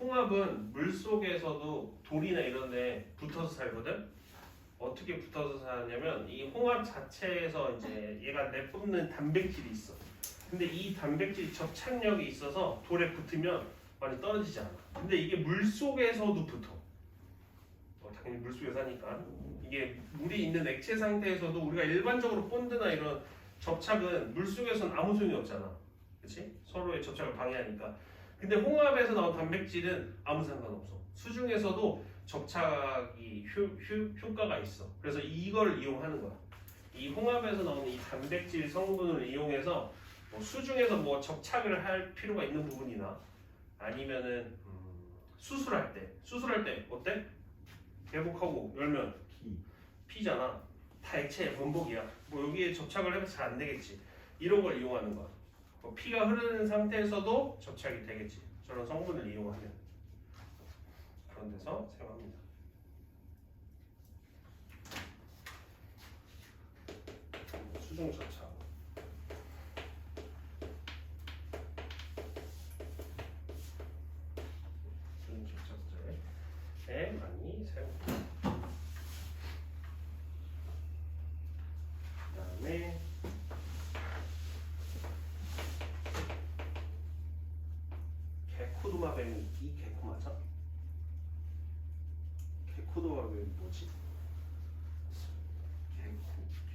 홍합은 물 속에서도 돌이나 이런 데 붙어서 살거든. 어떻게 붙어서 사냐면 이 홍합 자체에서 이제 얘가 내뿜는 단백질이 있어. 근데 이 단백질 접착력이 있어서 돌에 붙으면 많이 떨어지지 않아. 근데 이게 물 속에서도 붙어. 당연히 물 속에 사니까. 이게 물이 있는 액체 상태에서도 우리가 일반적으로 본드나 이런 접착은 물 속에서는 아무 소용이 없잖아. 그렇지? 서로의 접착을 방해하니까. 근데 홍합에서 나온 단백질은 아무 상관없어. 수중에서도 접착이 효과가 있어. 그래서 이걸 이용하는 거야. 이 홍합에서 나오는 이 단백질 성분을 이용해서 뭐 수중에서 뭐 접착을 할 필요가 있는 부분이나 아니면은 수술할 때 어때? 개복하고 열면 피잖아. 다 액체 원복이야. 뭐 여기에 접착을 해도 잘 안 되겠지. 이런 걸 이용하는 거야. 뭐 피가 흐르는 상태에서도 접착이 되겠지. 저런 성분을 이용하면 그런 데서 사용합니다. 수중 접착. 수중 접착제에 많이 사용합니다. 그다음에 개코도마뱀이 이 개코 맞아? 개코도마뱀이 뭐지?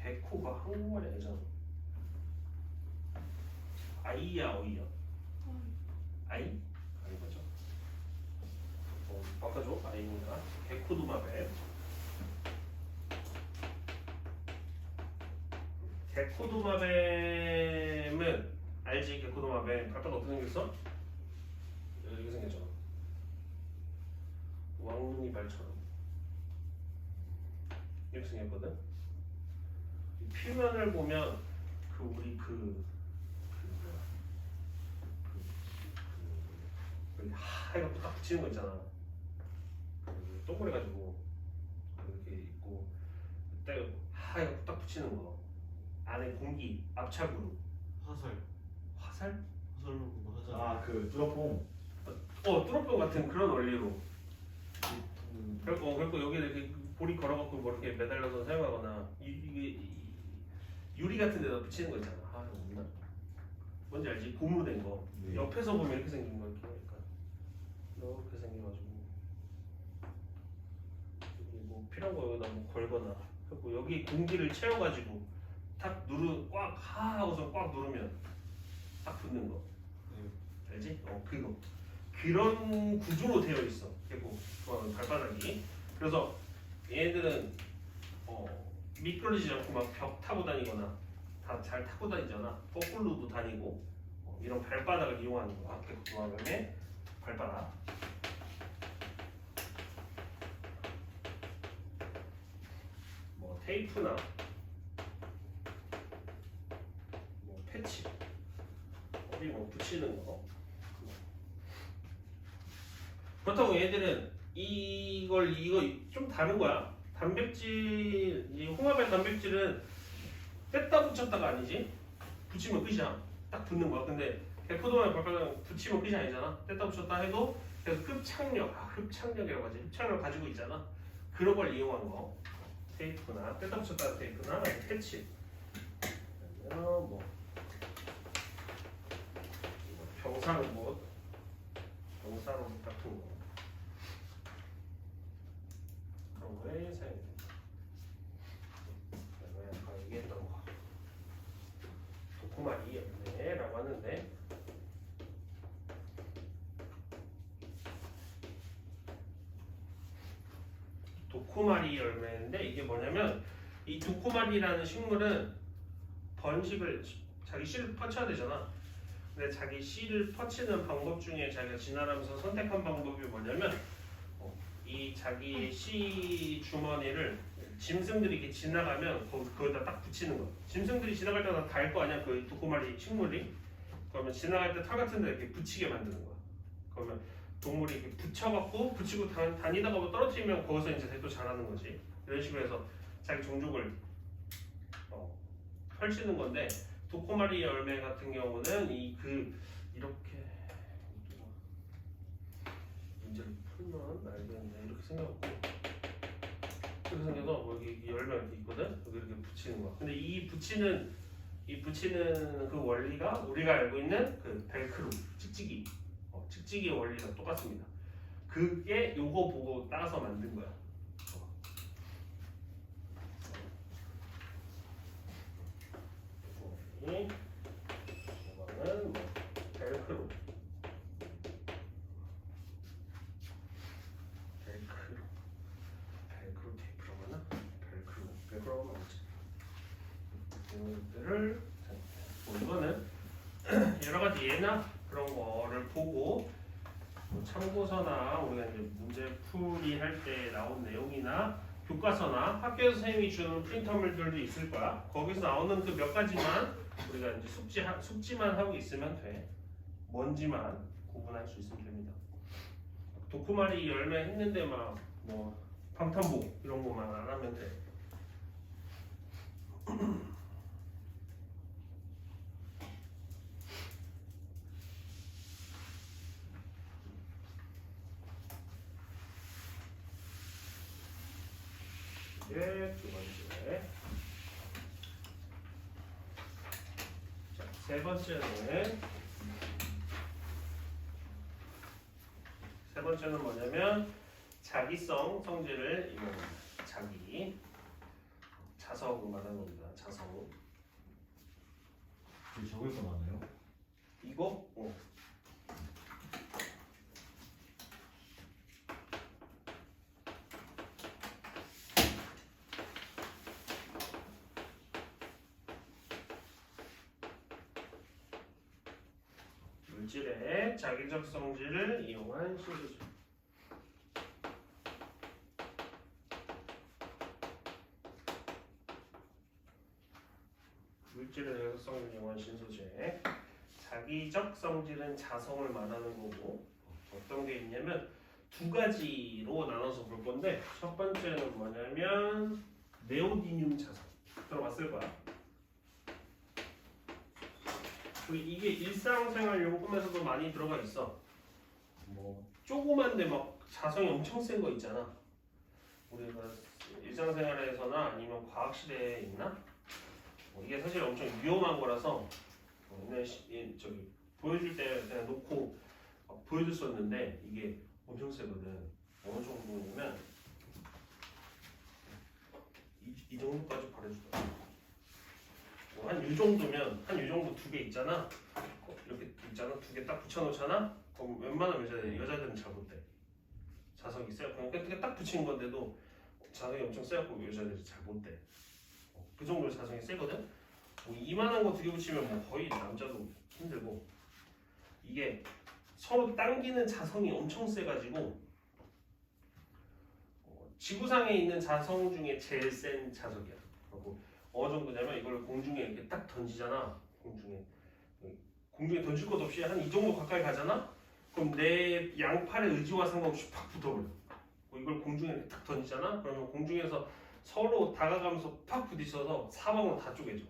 개코가 한국말이 아니잖아. 아이야 어이야? 아이? 아이 맞아. 바꿔줘. 아이입니다. 개코도마뱀. 개코도마뱀은 알지? 개코도마뱀 발바닥 어떻게 생겼어? 이렇게 생겼잖아. 왕눈이발처럼 이렇게 생겼거든. 이 표면을 보면 그 우리 여기 하얘가 딱 붙이는 거 있잖아. 그 동그래 가지고 이렇게 있고 딱 하얘가 딱 붙이는 거. 안에 공기 압착으로. 화살. 화살? 화살로 그거 하잖아. 아, 그 뚜러뽕. 뚜러뽕 같은 그런 원리로. 그리고 여기에 이렇게 볼이 걸어갖고 뭐 이렇게 매달려서 사용하거나 이게 유리 같은 데다 붙이는 거 있잖아. 없나? 뭔지 알지? 고무된 거. 네. 옆에서 보면 이렇게 생긴 거 이렇게 이렇게 생겨가지고 여기 뭐 필요한 거 여기다 뭐 걸거나 그리고 여기 공기를 채워가지고 딱 꽉 하고서 꽉 누르면 딱 붙는 거. 네. 알지? 그거. 그런 구조로 되어 있어. 개코 발바닥이. 그래서 얘네들은 미끄러지지 않고 막 벽 타고 다니거나 다 잘 타고 다니잖아. 거꾸로도 다니고 이런 발바닥을 이용하는 거야. 개코도마뱀의 발바닥. 뭐 테이프나 뭐 패치 어디 뭐 붙이는 거. 그렇다고 얘들은 이거 좀 다른 거야. 단백질, 이 홍합의 단백질은 뺐다 붙였다가 아니지. 붙이면 끝이야. 딱 붙는 거야. 근데 개코도마뱀 발바닥은 붙이면 끝이 아니잖아. 뺐다 붙였다 해도 계속 흡착력이라고 하지. 흡착력을 가지고 있잖아. 그런 걸 이용한 거. 테이프나 뺐다 붙였다 테이프나 패치. 뭐 병사로 같은 거. 그런 거에 사용됩니다. 내가 아까 얘기했던 거. 도코마리 열매라고 하는데 도코마리 열매인데 이게 뭐냐면 이 도코마리라는 식물은 번식을 자기 씨를 퍼쳐야 되잖아. 근데 자기 씨를 퍼치는 방법 중에 자기가 진화하면서 선택한 방법이 뭐냐면 이 자기 씨 주머니를 짐승들이 이렇게 지나가면 거기다 딱 붙이는 거야. 짐승들이 지나갈 때마다 닿을 거 아니야. 그 도코마리 식물이. 그러면 지나갈 때 털 같은 데 이렇게 붙이게 만드는 거야. 그러면 동물이 이렇게 붙여갖고 붙이고 다니다가 뭐 떨어뜨리면 거기서 이제 또 자라는 거지. 이런 식으로 해서 자기 종족을 펼치는 건데 도코마리 열매 같은 경우는 이렇게 문제를 풀면 알겠네. 이렇게 생겼고 이렇게 생겨서 뭐 여기 열매 이렇게 있거든. 여기 이렇게 붙이는 거야. 근데 이 붙이는 그 원리가 우리가 알고 있는 그 벨크루 찍찍이 원리가 똑같습니다. 그게 요거 보고 따서 만든 거야. 이거는 뭐 벨크루 테이프라고 하나? 벨크루 맞지? 이것들을 이거는 여러 가지 예나 그런 거를 보고 뭐 참고서나 우리가 이제 문제풀이 할 때 나온 내용이나 교과서나 학교에서 선생님이 주는 프린터물들도 있을 거야. 거기서 나오는 그 몇 가지만 우리가 이제 숙지만 하고 있으면 돼. 뭔지만 구분할 수 있으면 됩니다. 도쿠마리 열매 했는데 막 뭐 방탄복 이런 거만 안 하면 돼. 이게 두 번째. 자, 세 번째는 뭐냐면 자기성 성질을 이용합니다. 자성을 말하는 겁니다. 자성. 적을 거 많아요? 이거? 물질의 자기적 성질을 이용한 신소죠. 물질의 자기적 성질을 이용한 신소재. 자기적 성질은 자성을 말하는 거고 어떤 게 있냐면 두 가지로 나눠서 볼 건데 첫 번째는 뭐냐면 네오디듐 자성 들어봤을 거야. 이게 일상생활 용품에서도 많이 들어가 있어. 뭐 조그만데 막 자성이 엄청 센 거 있잖아. 우리가 일상생활에서나 아니면 과학실에 있나? 이게 사실 엄청 위험한 거라서 옛날 저기 보여줄 때 그냥 놓고 보여줬었는데 이게 엄청 세거든. 어느 정도냐면 이 정도까지 바래주더라고. 한 이 정도면 한 이 정도 두 개 있잖아. 이렇게 있잖아. 두 개 딱 붙여놓잖아. 그럼 웬만한 여자들은 잘 못 돼. 자석이 세. 그냥 딱 붙인 건데도 자석이 엄청 세갖고 여자들이 잘 못 돼. 그 정도로 자석이 세거든. 뭐 이만한 거 두 개 붙이면 뭐 거의 남자도 힘들고 이게 서로 당기는 자성이 엄청 세가지고 지구상에 있는 자성 중에 제일 센 자석이야. 그리고 어느 정도냐면 이걸 공중에 이렇게 딱 던지잖아. 공중에 던질 것 없이 한 이 정도 가까이 가잖아. 그럼 내 양팔의 의지와 상관없이 팍 붙어버려. 이걸 공중에 이렇게 딱 던지잖아. 그러면 공중에서 서로 다가가면서 팍 부딪혀서 사방으로 다 쪼개져.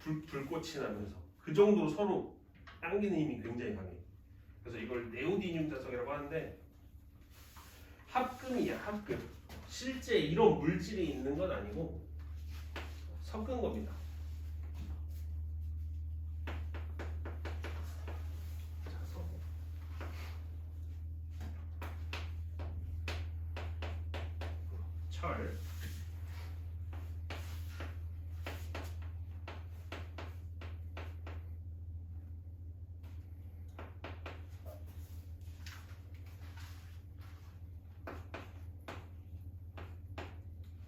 불꽃이 나면서 그 정도로 서로 당기는 힘이 굉장히 강해. 그래서 이걸 네오디듐 자석이라고 하는데 합금이야. 합금. 실제 이런 물질이 있는 건 아니고 섞은 겁니다. 자석. 철.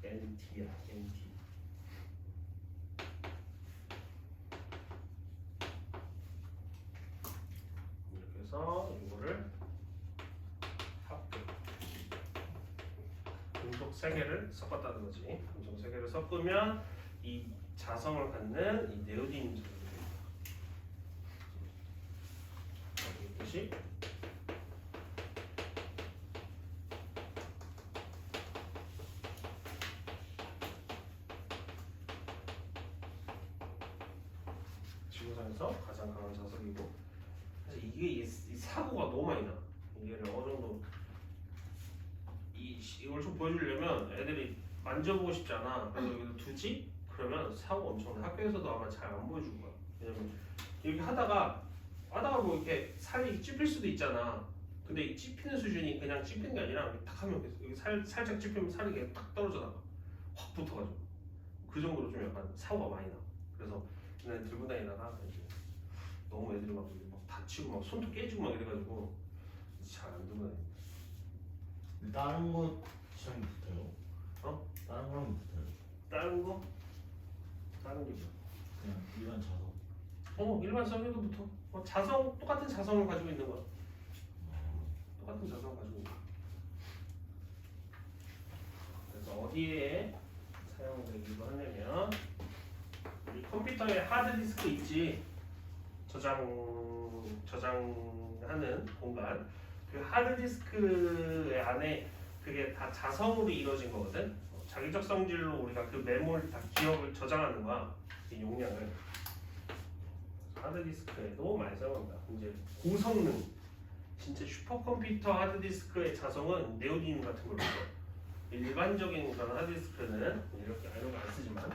NT야, NT. 이렇게 해서 이거를 합금. 금속 3개를 섞었다는 거지. 금속 3개를 섞으면 이 자성을 갖는 이 네오디듐 자석이 됩니다. 이것이 입장에서 가장 강한 자석이고 사실 이게 이 사고가 너무 많이 나. 이게 어느 정도 이걸 좀 보여주려면 애들이 만져보고 싶잖아. 그래서 여기서 두지? 그러면 사고 엄청 나. 학교에서도 아마 잘 안 보여줄 거야. 왜냐면 이렇게 하다가 뭐 이렇게 살이 찝힐 수도 있잖아. 근데 이 찝히는 수준이 그냥 찝히는 게 아니라 이렇게 탁 하면 여기 살짝 찝히면 살이 그냥 딱 떨어져 나가. 확 붙어가지고. 그 정도로 좀 약간 사고가 많이 나. 그래서 그냥 들고 다니다가 이제 너무 애들이 막 다치고 막 손도 깨지고 막 이래가지고 잘 안 들고 다니. 다른 거 시험 붙어요? 어? 다른 거랑 붙어요? 다른 거? 다른 게 뭐야? 그냥 일반 자석. 일반 성에도 붙어. 자성 똑같은 자성을 가지고 있는 거야. 똑같은 자성을 가지고 있는 거야. 그래서 어디에 사용되기도 하냐면 우리 컴퓨터에 하드디스크 있지. 저장하는 공간. 그 하드디스크 안에 그게 다 자성으로 이루어진 거거든. 자기적 성질로 우리가 그 메모리 다 기억을 저장하는 거야. 이 용량을. 하드디스크에도 많이 사용합니다. 이제 고성능, 진짜 슈퍼컴퓨터 하드디스크의 자성은 네오디듐 같은 걸로 써. 일반적인 그런 하드디스크는 이렇게 이런 거 안 쓰지만.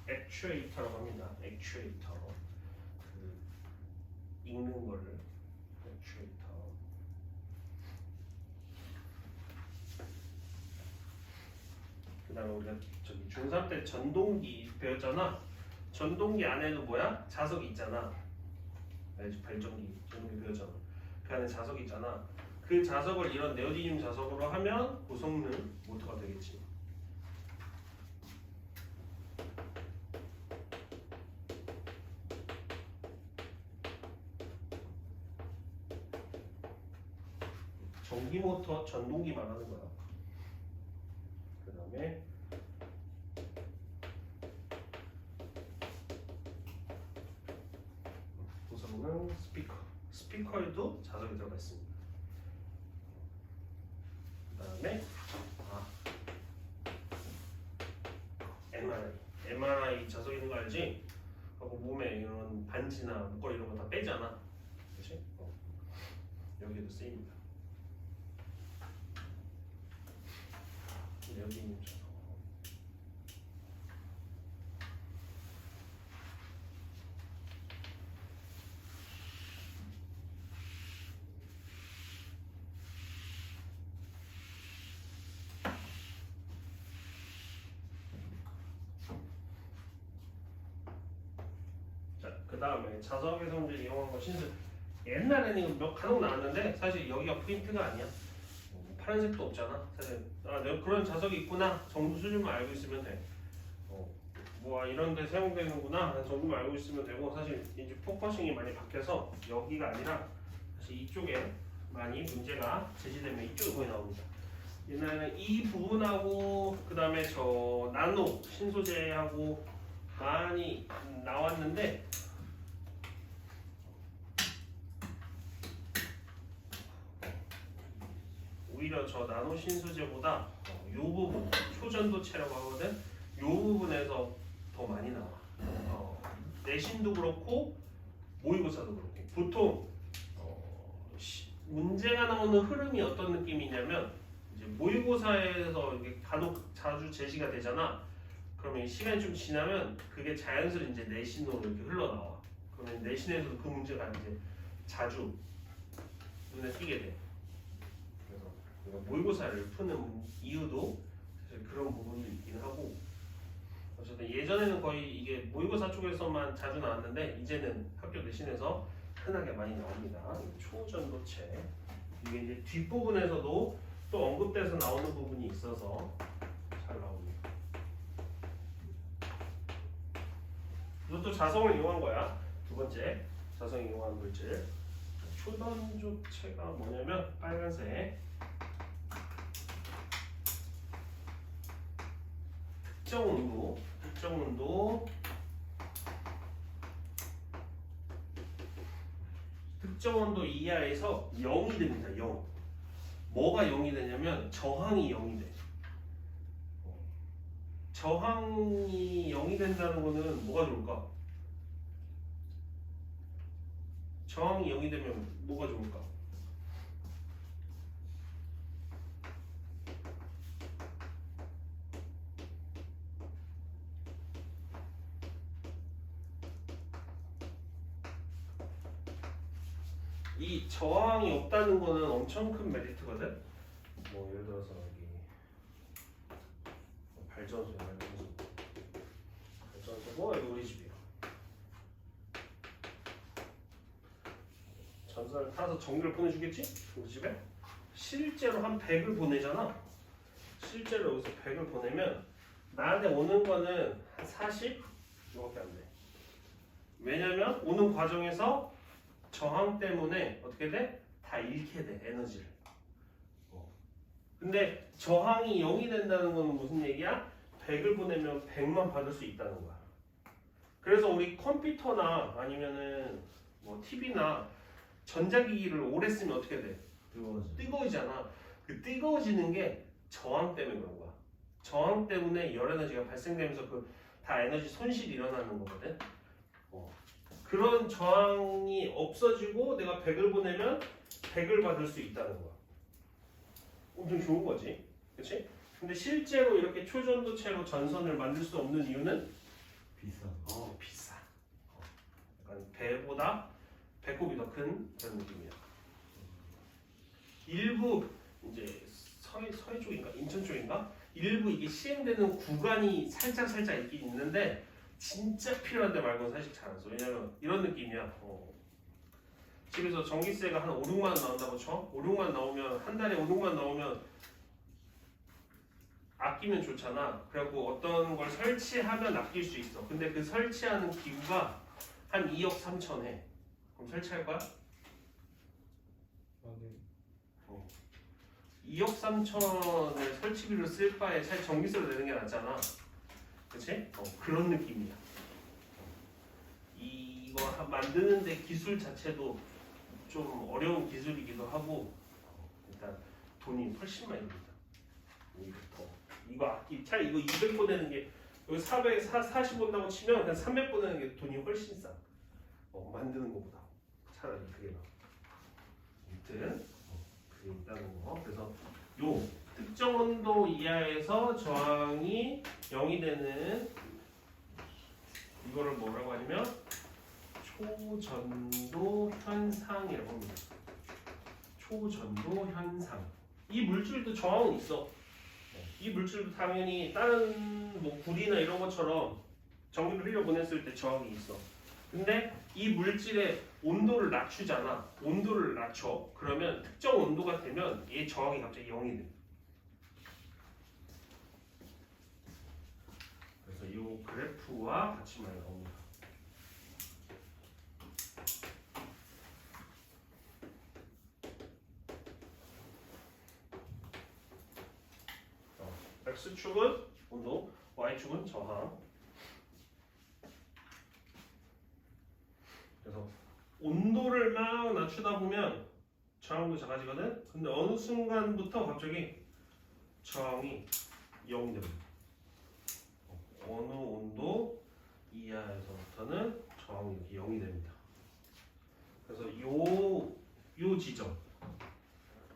액추에이터라고 합니다. 액추에이터. 그 읽는 거를 액추에이터. 그다음에 우리가 저기 중3 때 전동기 배웠잖아. 전동기 안에도 뭐야? 자석이 있잖아. 알지? 발전기, 전동기 배웠잖아. 그 안에 자석이 있잖아. 그 자석을 이런 네오디듐 자석으로 하면 고성능 모터가 되겠지. 전기 모터, 전동기 말하는 거야. 그 다음에 고성능 스피커. 스피커에도 자석이 들어가 있습니다. 그 다음에 MRI 자석 있는 거 알지? 하고 몸에 이런 반지나 목걸이 이런 거 다 빼잖아. 그렇지? 여기도 쓰입니다. 여기 있는 자석. 그 다음에 자석의 성질 이용한 거 신습. 옛날에는 이거 간혹 나왔는데 사실 여기가 포인트가 아니야. 파란색도 없잖아. 사실 내가 그런 자석이 있구나 정도 수준만 알고 있으면 돼. 뭐 이런 데 사용되는구나 정도만 알고 있으면 되고, 사실 이제 포커싱이 많이 바뀌어서 여기가 아니라 사실 이쪽에 많이 문제가 제기되면 이쪽에 거의 나옵니다. 옛날에는 이 부분하고 그 다음에 저 나노 신소재하고 많이 나왔는데 오히려 저 나노 신소재보다 이 부분 초전도체라고 하거든. 이 부분에서 더 많이 나와. 내신도 그렇고 모의고사도 그렇고. 보통 문제가 나오는 흐름이 어떤 느낌이냐면 이제 모의고사에서 이게 간혹 자주 제시가 되잖아. 그러면 시간이 좀 지나면 그게 자연스레 이제 내신으로 이렇게 흘러나와. 그러면 내신에서도 그 문제가 이제 자주 눈에 띄게 돼. 그래서 모의고사를 푸는 이유도 사실 그런 부분도 있긴 하고, 어쨌든 예전에는 거의 이게 모의고사 쪽에서만 자주 나왔는데 이제는 학교 내신에서 흔하게 많이 나옵니다. 초전도체. 이게 이제 뒷부분에서도 또 언급돼서 나오는 부분이 있어서 잘 나옵니다. 이것도 자성을 이용한 거야. 두 번째 자성을 이용한 물질. 초전도체가 뭐냐면 빨간색 특정 온도 특정 온도 이하에서 0이 됩니다. 0. 뭐가 0이 되냐면 저항이 0이 돼. 저항이 0이 된다는 거는 뭐가 좋을까? 저항이 0이 되면 뭐가 좋을까? 이 저항이 없다는 거는 엄청 큰 메리트거든. 뭐 예를 들어서 여기 발전소고 여기 우리 집이야. 전선을 타서 전기를 보내주겠지? 우리 집에 실제로 한 100을 보내잖아. 실제로 여기서 100을 보내면 나한테 오는 거는 한 40 이거밖에 안 돼. 왜냐면 오는 과정에서 저항 때문에 어떻게 돼? 다 잃게 돼, 에너지를. 근데 저항이 0이 된다는 건 무슨 얘기야? 100을 보내면 100만 받을 수 있다는 거야. 그래서 우리 컴퓨터나 아니면은 뭐 TV나 전자기기를 오래 쓰면 어떻게 돼? 뜨거워지잖아. 그 뜨거워지는 게 저항 때문에 그런 거야. 저항 때문에 열 에너지가 발생되면서 그 다 에너지 손실이 일어나는 거거든. 그런 저항이 없어지고 내가 100을 보내면 100을 받을 수 있다는 거야. 엄청 좋은 거지. 그치? 근데 실제로 이렇게 초전도체로 전선을 만들 수 없는 이유는 비싸. 비싸. 약간 배보다 배꼽이 더 큰 그런 느낌이야. 일부 이제 서해 쪽인가 인천 쪽인가 일부 이게 시행되는 구간이 살짝 있긴 있는데 진짜 필요한데 말고는 사실 잘 안 써. 왜냐면 이런 느낌이야. 집에서 전기세가 한 5, 6만 원 나온다고 쳐? 5, 6만 원 나오면 한 달에 5, 6만 원 나오면 아끼면 좋잖아. 그래갖고 어떤 걸 설치하면 아낄 수 있어. 근데 그 설치하는 기구가 한 2억 3천 해. 그럼 설치할 거야? 2억 3천을 설치비로 쓸 바에 차라리 전기세로 내는 게 낫잖아. 그치? 그런 느낌이야. 이거 만드는데 기술 자체도 좀 어려운 기술이기도 하고 일단 돈이 훨씬 많이 듭니다. 이거 차라리 이거 200 보내는 게 여기 40 본다고 치면 그냥 300 보내는 게 돈이 훨씬 싸. 만드는 것보다 차라리 그게 나아. 아무튼 그게 있다는 거. 그래서 요 특정 온도 이하에서 저항이 0이 되는 이거를 뭐라고 하냐면 초전도 현상이라고 합니다. 초전도 현상. 이 물질도 저항은 있어. 이 물질도 당연히 다른 뭐 불이나 이런 것처럼 전기를 흘려보냈을 때 저항이 있어. 근데 이 물질의 온도를 낮추잖아. 온도를 낮춰. 그러면 특정 온도가 되면 얘 저항이 갑자기 0이 돼. 그래서 이 그래프와 같이 많이 나옵니다. X축은 온도, Y축은 저항. 그래서 온도를 막 낮추다 보면 저항도 작아지거든. 근데 어느 순간부터 갑자기 저항이 0이 됩니다. 어느 온도 이하에서부터는 저항이 이렇게 0이 됩니다. 그래서 요 지점,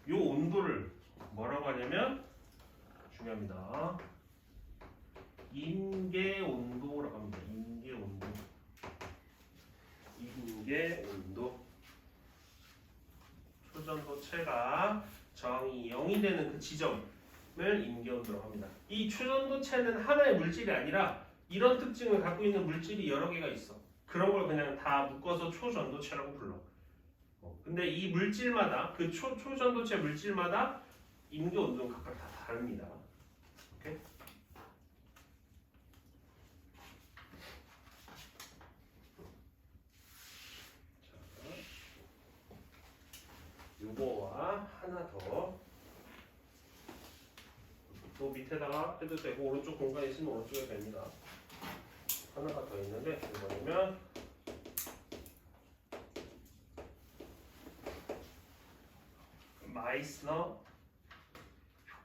요 온도를 뭐라고 하냐면 중요합니다. 임계 온도라고 합니다. 임계 온도. 임계 온도. 초전도체가 저항이 0이 되는 그 지점을 임계 온도라고 합니다. 이 초전도체는 하나의 물질이 아니라 이런 특징을 갖고 있는 물질이 여러 개가 있어. 그런 걸 그냥 다 묶어서 초전도체라고 불러. 근데 이 물질마다 그 초전도체 물질마다 임계 온도는 각각 다 다릅니다. 오케이? 요거와 하나 더. 또 밑에다가 해도 되고 오른쪽 공간이 있으면 오른쪽에 됩니다. 하나가 더 있는데 이거냐면 마이스너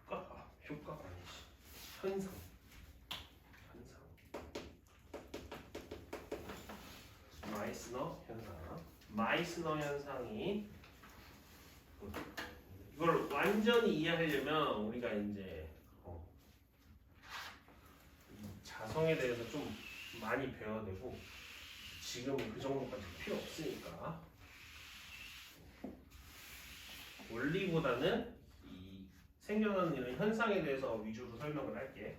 효과가 아니지. 현상. 마이스너 현상이 이걸 완전히 이해하려면 우리가 이제 자성에 대해서 좀 많이 배워야 되고 지금은 그 정도까지 필요 없으니까 원리보다는 이 생겨나는 이런 현상에 대해서 위주로 설명을 할게.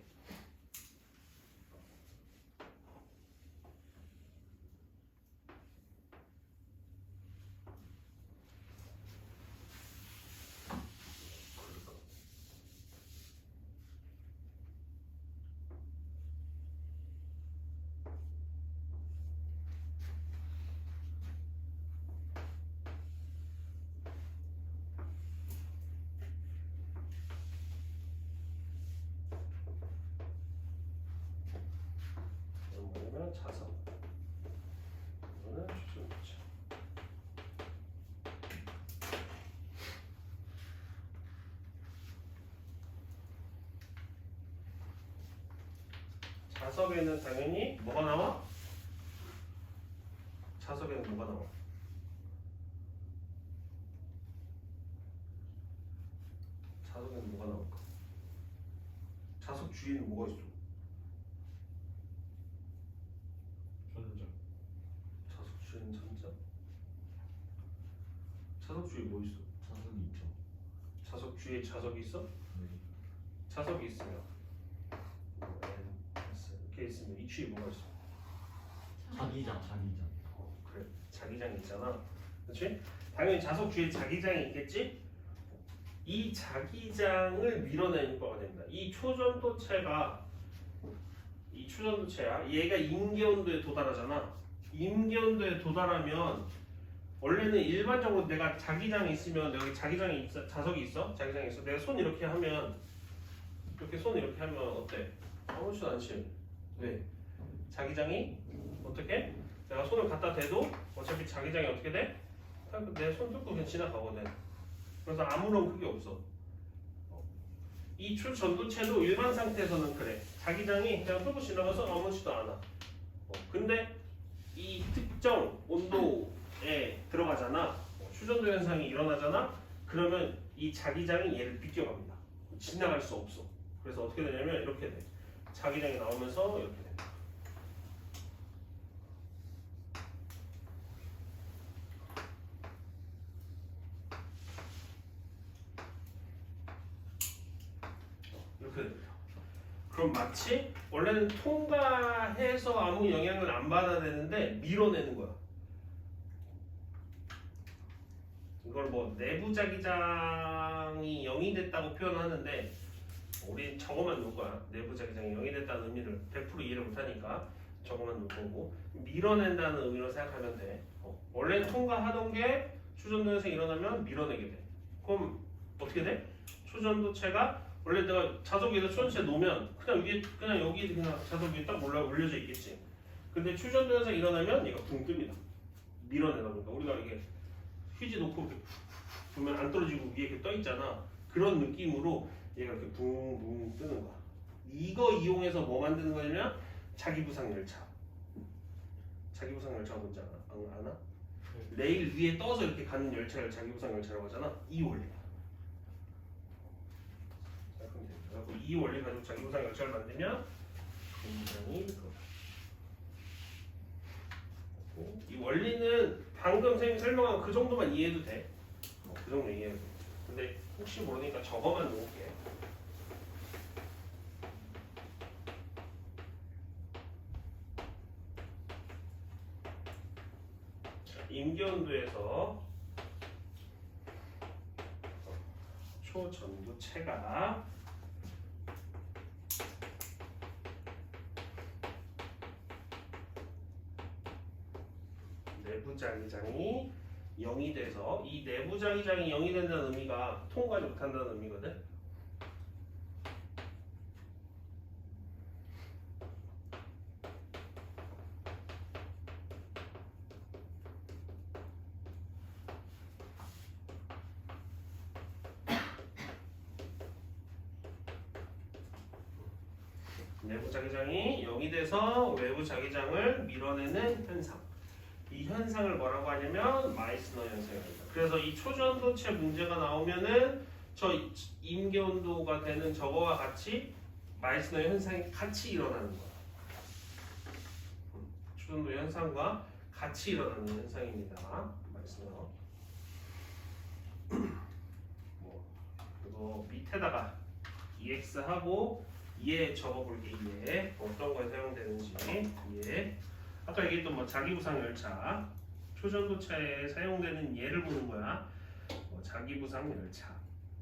이거는 자성, 이거는 추진물질. 자석에는 당연히 뭐가 나와? 자석에는 뭐가 나와? 자석에는 뭐가 나올까? 자석 주위에는 뭐가 있어? 전자. 자석 주위에는 전자. 자석 주위에 뭐 있어? 자석이 있죠. 자석 주위에 자석이 있어? 네. 자석이 있으면 이렇게 있으면 이 주위에 뭐가 있어? 자기장. 그래, 자기장이 있잖아. 그렇지? 당연히 자석 주위에 자기장이 있겠지? 이 자기장을 밀어내는 거가 됩니다. 이 초전도체야 얘가 임계온도에 도달하잖아. 임계온도에 도달하면 원래는 일반적으로 내가 자기장이 있으면 여기 자기장이 있어, 자석이 있어? 자기장이 있어. 내가 손 이렇게 하면 어때? 아무렇지도 않지. 왜? 자기장이 어떻게? 내가 손을 갖다 대도 어차피 자기장이 어떻게 돼? 내 손 뚫고 그냥 지나가거든. 그래서 아무런 그게 없어. 이 초전도체도 일반 상태에서는 그래. 자기장이 그냥 뚫고 지나가서 아무렇지도 않아. 근데 이 특정 온도에 들어가잖아. 추전도 현상이 일어나잖아. 그러면 이 자기장이 얘를 비껴갑니다. 지나갈 수 없어. 그래서 어떻게 되냐면 이렇게 돼. 자기장이 나오면서 이렇게 돼. 이렇게 됩니다. 그럼 마치 원래는 통과해서 아무 영향을 안 받아야 되는데 밀어내는 거야. 이걸 뭐 내부 자기장이 0이 됐다고 표현하는데 우리 저거만 놓을 거야. 내부 자기장이 0이 됐다는 의미를 100% 이해를 못하니까 저거만 놓을 거고 밀어낸다는 의미로 생각하면 돼. 원래 통과하던 게 추전도 현상이 일어나면 밀어내게 돼. 그럼 어떻게 돼? 추전도체가 원래 내가 자석 위에다 추전도체 놓으면 그냥 여기에 그냥 자석 위에 딱 올려져 있겠지. 근데 추전도 현상이 일어나면 얘가 붕 뜹니다. 밀어내다 보니까 우리가 이게 휴지 놓고 이렇게 보면 안 떨어지고 위에 이렇게 떠 있잖아. 그런 느낌으로 얘가 이렇게 붕붕 뜨는 거야. 이거 이용해서 뭐 만드는 거냐면 자기부상 열차. 자기부상 열차 뭔지 아나? 레일 위에 떠서 이렇게 가는 열차를 자기부상 열차라고 하잖아. 이 원리야. 그래서 이 원리 가지고 자기부상 열차를 만들면 굉장히 이 원리는 방금 선생님이 설명한 그 정도만 이해해도 돼. 그 정도 이해해도 돼. 근데 혹시 모르니까 저거만 놓을게. 임계온도에서 초전도체가 내부 자기장이 0이 돼서 이 내부 자기장이 0이 된다는 의미가 통과하지 못한다는 의미거든. 내부 자기장이 0이 돼서 외부 자기장을 밀어내는 현상. 이 현상을 뭐라고 하냐면 마이스너 현상입니다. 그래서 이 초전도체 문제가 나오면은 저 임계온도가 되는 저거와 같이 마이스너 현상이 같이 일어나는 거야. 초전도 현상과 같이 일어나는 현상입니다. 마이스너. 그리고 밑에다가 EX하고 얘 적어볼게. 얘 어떤 거에 사용되는지. 얘 아까 얘기했던 뭐 자기부상 열차 초전도체에 사용되는 얘를 보는 거야. 자기부상 열차.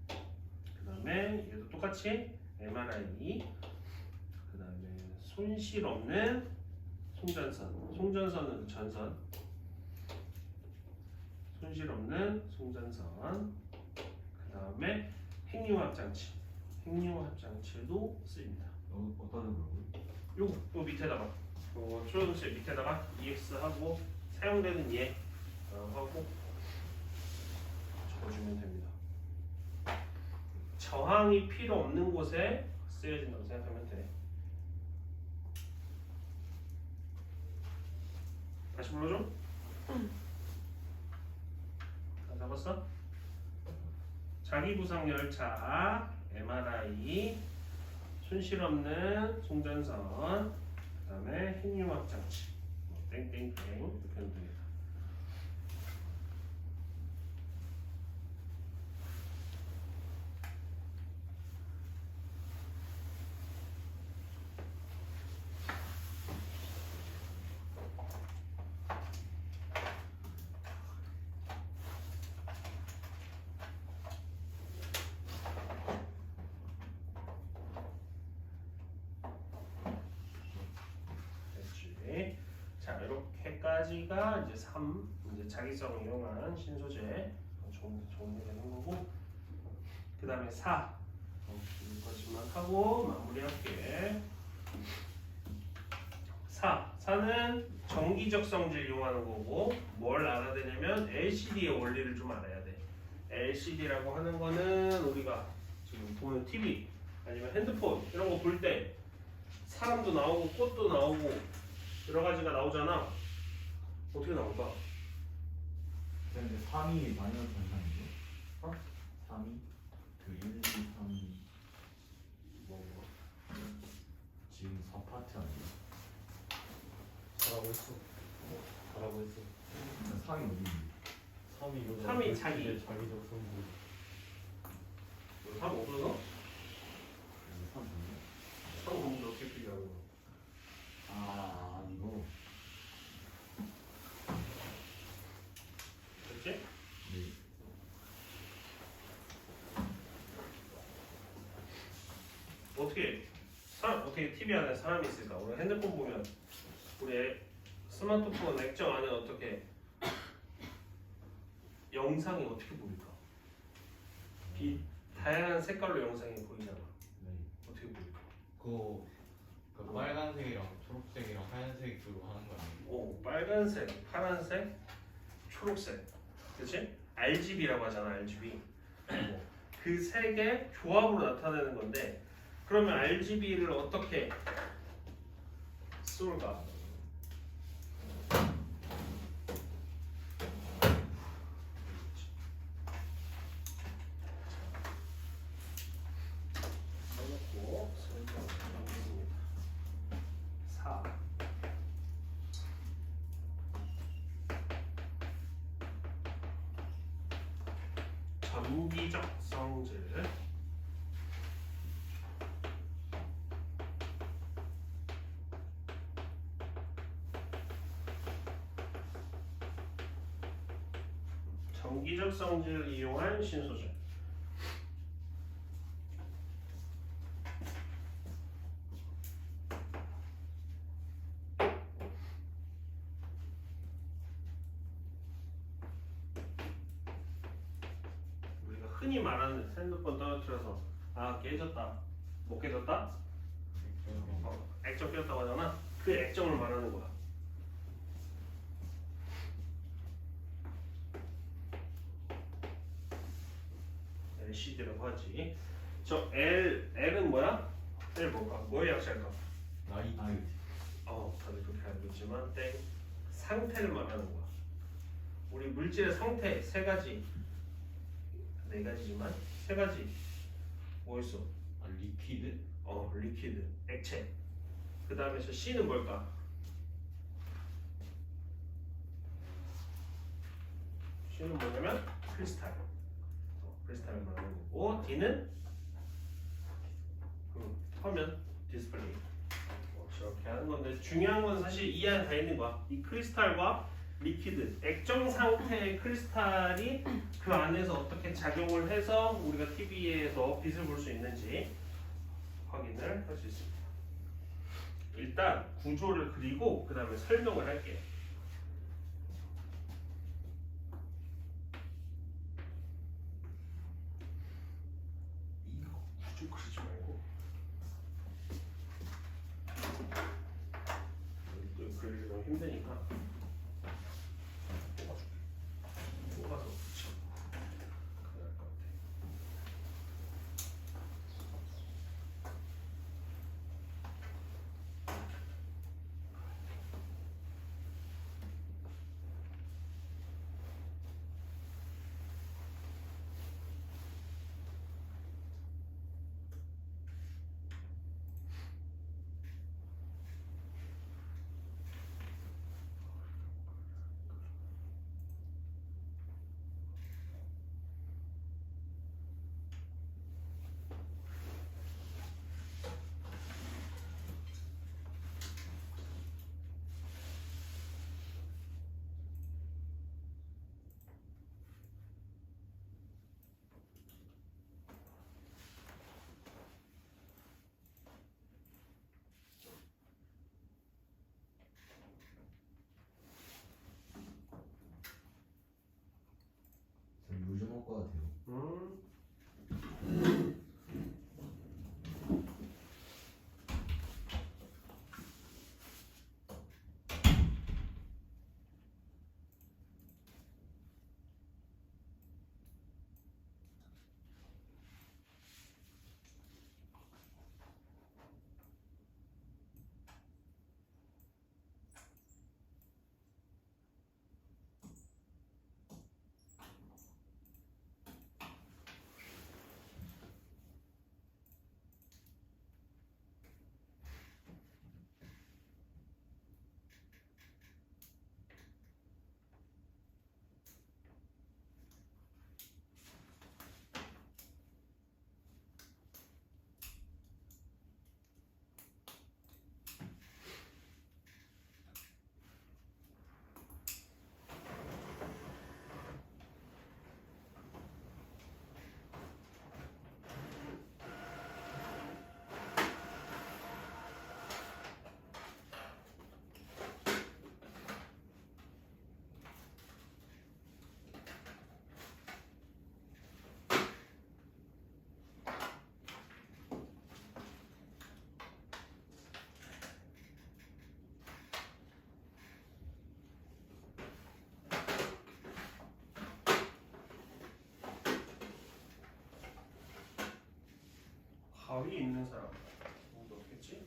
그 다음에 얘도 똑같이 MRI. 그 다음에 손실 없는 송전선. 송전선은 전선. 손실 없는 송전선. 그 다음에 핵융합 장치. 핵융합 장치도 쓰입니다. 어떤 거라고요? 요 밑에다가 초전도체 밑에다가 EX하고 사용되는 얘 하고 적어주면 됩니다. 저항이 필요 없는 곳에 쓰여진다고 생각하면 돼. 다시 불러줘. 다 잡았어? 자기부상 열차, MRI, 손실 없는 송전선, 그 다음에 핵융합 장치, 땡땡땡 이렇게 하면 됩니다. 됐지? 자, 이렇게까지가 이제 3, 이제 자기성을 이용한 신소재 정리되는 거고, 그 다음에 4, 여기까지만 하고 마무리할게. 4는 정기적 성질 이용하는 거고, 뭘 알아야 되냐면 LCD의 원리를 좀 알아야 돼. LCD라고 하는 거는 우리가 지금 보는 TV 아니면 핸드폰 이런 거 볼 때 사람도 나오고 꽃도 나오고 여러 가지가 나오잖아. 어떻게 나올까? 근데 3이 마이너스 현상이죠? 어? 3이? 그 1, 2, 3이 뭐 지금 4파트 아니에요? 잘하고 있어. 잘하고 있어. 3이 어디 있는데? 3이 이거. 3이 자기. 자기적 성질. 3 없어서? 3 뭐예요? 3 없는데 어떻게 필요하는 거야? 아 아니고 됐지? 네. 어떻게 TV 안에 사람이 있을까? 우리 핸드폰 보면 우리 스마트폰 액정 안에 어떻게 영상이 어떻게 보일까? 다양한 색깔로 영상이 보이잖아. 네. 어떻게 보일까? 그 빨간색이랑 초록색이랑 하얀색 그거 하는 거 아니에요? 오, 빨간색, 파란색, 초록색, 그렇지? RGB라고 하잖아, RGB. 그 세 개 조합으로 나타내는 건데, 그러면 RGB를 어떻게 쏠까? 써놓고 설명하겠습니다. 4. 전기적 성질. 전기적 성질을 이용한 신소재. 우리가 흔히 말하는 핸드폰 떨어뜨려서 깨졌다, 못 깨졌다, 액정 꼈다고 하잖아. 그 액정을 말하는 거야. LCD라고 하지. 저 L은 뭐야? L 뭘까? 뭐의 약자일까? 라이트. 다들 그렇게 알고 있지만 땡. 상태를 말하는 거야. 우리 물질의 상태 세 가지, 네 가지지만 세 가지. 뭐 있어? 아, 리퀴드? 리퀴드, 액체. 그 다음에 저 C는 뭘까? C는 뭐냐면 크리스탈. 크리스탈을 말하는 거고, D는 화면, 디스플레이. 이렇게 하는 건데 중요한 건 사실 이 안에 다 있는 거야. 이 크리스탈과 리퀴드, 액정 상태의 크리스탈이 그 안에서 어떻게 작용을 해서 우리가 TV에서 빛을 볼 수 있는지 확인을 할 수 있습니다. 일단 구조를 그리고 그 다음에 설명을 할게요. 이거 구조 그리지 말고 또 그리기 너무 힘드니까 뽑아서 붙여. 그럴 것 같아. 물좀 먹고 와도 돼요. 가위 있는 사람 누구 없겠지?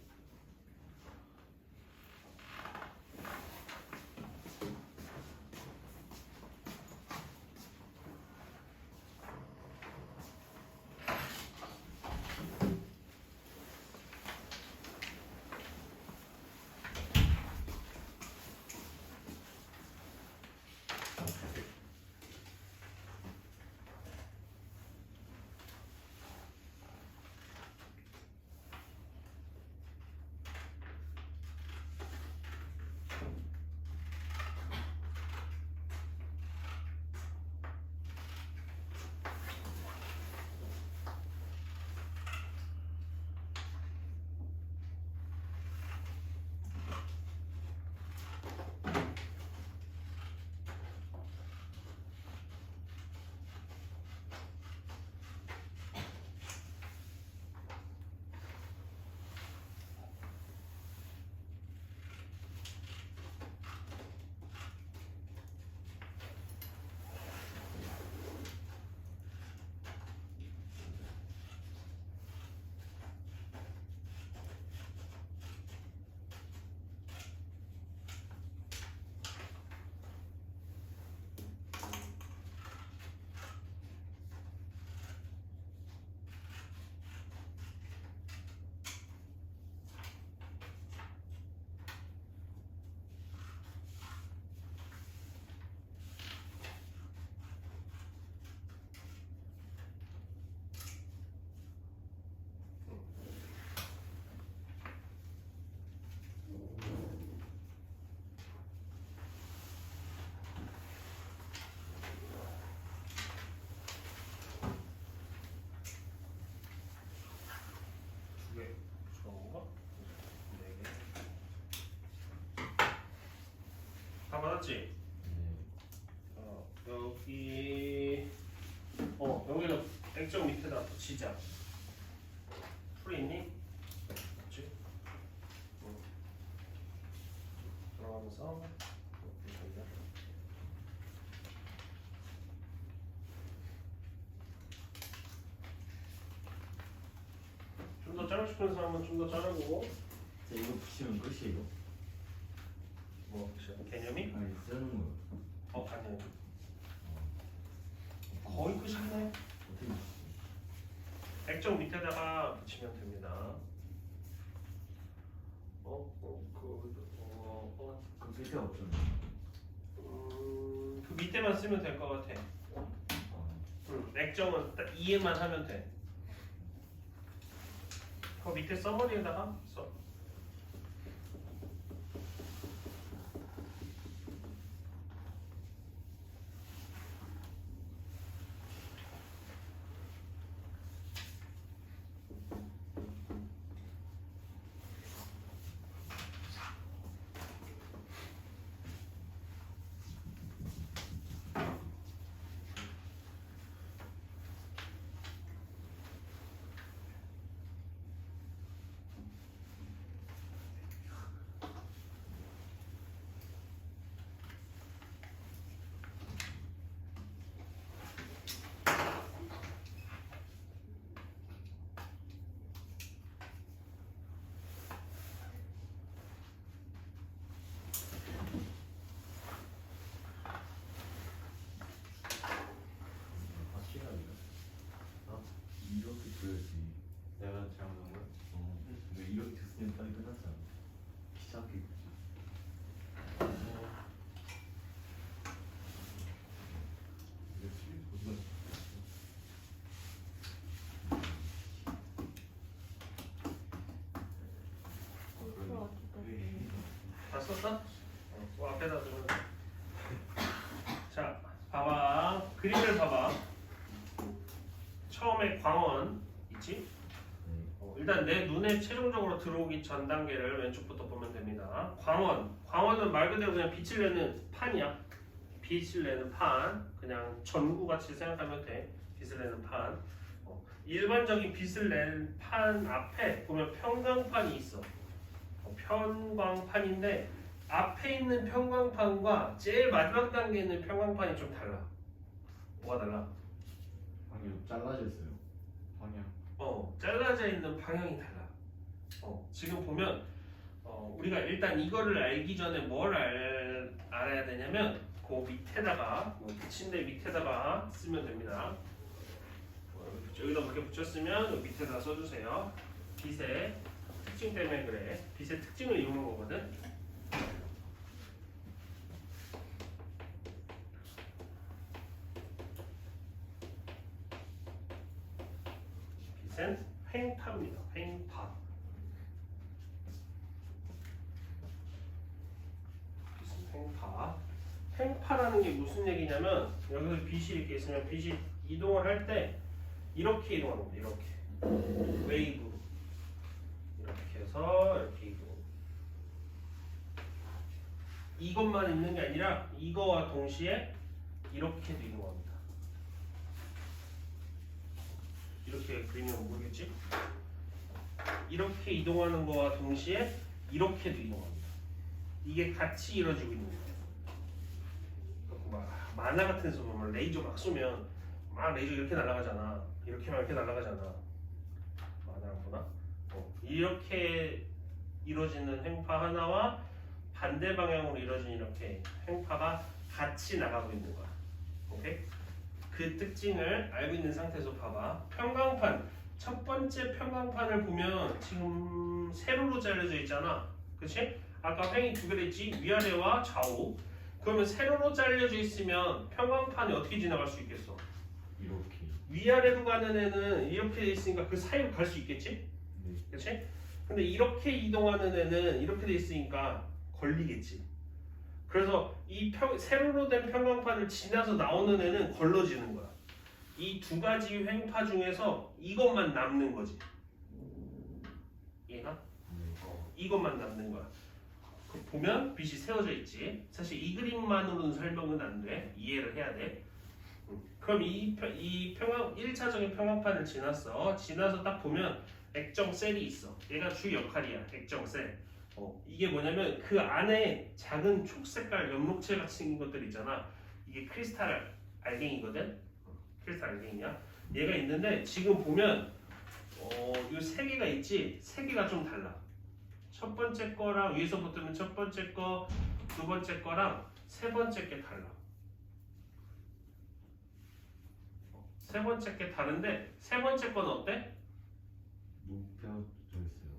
맞지? 네. 여기 여기는 액정 밑에다 붙이자. 풀이 있니? 없지? 들어가면서 좀 더 자르고 싶은 사람은 좀 더 자르고. 자, 이거 붙이면 끝이에요? 뭐 개념이? 아니 쓰는 거 아니요. 거의 끝이네. 어떻게 붙이지? 액정 밑에다가 붙이면 됩니다. 그 밑에 없잖아요. 그 밑에만 쓰면 될 것 같아. 액정은 딱 이해만 하면 돼. 그 밑에 서머리에다가 써. 확실하게 이렇게 줘야지. 내가 잘못한 거야? 근데 이렇게 됐으면 빨리 끝났잖아. 귀찮게 굳이. 이렇게 보면 다 썼어? 그 앞에다 두면 돼. 자, 봐봐. 그림을 봐봐. 처음에 광원 있지? 일단 내 눈에 최종적으로 들어오기 전 단계를 왼쪽부터 보면 됩니다. 광원은 말 그대로 그냥 빛을 내는 판이야. 빛을 내는 판. 그냥 전구 같이 생각하면 돼. 빛을 내는 판. 일반적인 빛을 내는 판 앞에 보면 편광판이 있어. 편광판인데 앞에 있는 편광판과 제일 마지막 단계에 있는 편광판이 좀 달라. 뭐가 달라? 방금 잘라져 있어요. 방향. 잘라져 있는 방향이 달라. 지금 보면 우리가 일단 이거를 알기 전에 뭘 알아야 되냐면 그 밑에다가 붙인데 밑에다가 쓰면 됩니다. 여기다 이렇게 붙였으면 여기 밑에다 써주세요. 빛의 특징 때문에 그래. 빛의 특징을 이용한 거거든. 빛은 횡파입니다. 횡파. 빛은 횡파. 횡파라는 게 무슨 얘기냐면 여기서 빛이 이렇게 있으면 빛이 이동을 할 때 이렇게 이동하는 겁니다. 이렇게 웨이브로 이렇게 해서 이렇게 이동. 이것만 있는 게 아니라 이거와 동시에 이렇게도 이동합니다. 이렇게 그리면 모르겠지? 이렇게 이동하는 거와 동시에 이렇게도 이동합니다. 이게 같이 이루어지고 있는 거예요. 만화 같은 데서 보면 레이저 막 쏘면 막 레이저 이렇게 날아가잖아. 이렇게 날아가잖아. 만화랑 보나? 이렇게 이루어지는 횡파 하나와 반대 방향으로 이루어진 이렇게 횡파가 같이 나가고 있는 거야. 오케이? 그 특징을 알고 있는 상태에서 봐봐. 편광판. 첫 번째 편광판을 보면 지금 세로로 잘려져 있잖아. 그치? 아까 횡이 두 개 됐지? 위아래와 좌우. 그러면 세로로 잘려져 있으면 편광판이 어떻게 지나갈 수 있겠어? 이렇게. 위아래로 가는 애는 이렇게 돼 있으니까 그 사이로 갈 수 있겠지? 네. 그치? 근데 이렇게 이동하는 애는 이렇게 돼 있으니까 걸리겠지. 그래서 이 세로로 된 편광판을 지나서 나오는 애는 걸러지는 거야. 이 두 가지 횡파 중에서 이것만 남는 거지. 이해가? 이것만 남는 거야. 보면 빛이 세워져 있지. 사실 이 그림만으로는 설명은 안 돼. 이해를 해야 돼. 그럼 이 1차적인 평형판을 지나서 딱 보면 액정 셀이 있어. 얘가 주 역할이야. 액정 셀. 이게 뭐냐면 그 안에 작은 초록색깔 연목체 같은 것들 있잖아. 이게 크리스탈 알갱이거든. 크리스탈 알갱이야. 얘가 있는데 지금 보면 이 세 개가 있지. 세 개가 좀 달라. 첫 번째 거랑 위에서 붙으면 첫 번째 거, 두 번째 거랑 세 번째 게 달라. 세 번째 게 다른데 세 번째 건 어때? 높여져 있어요.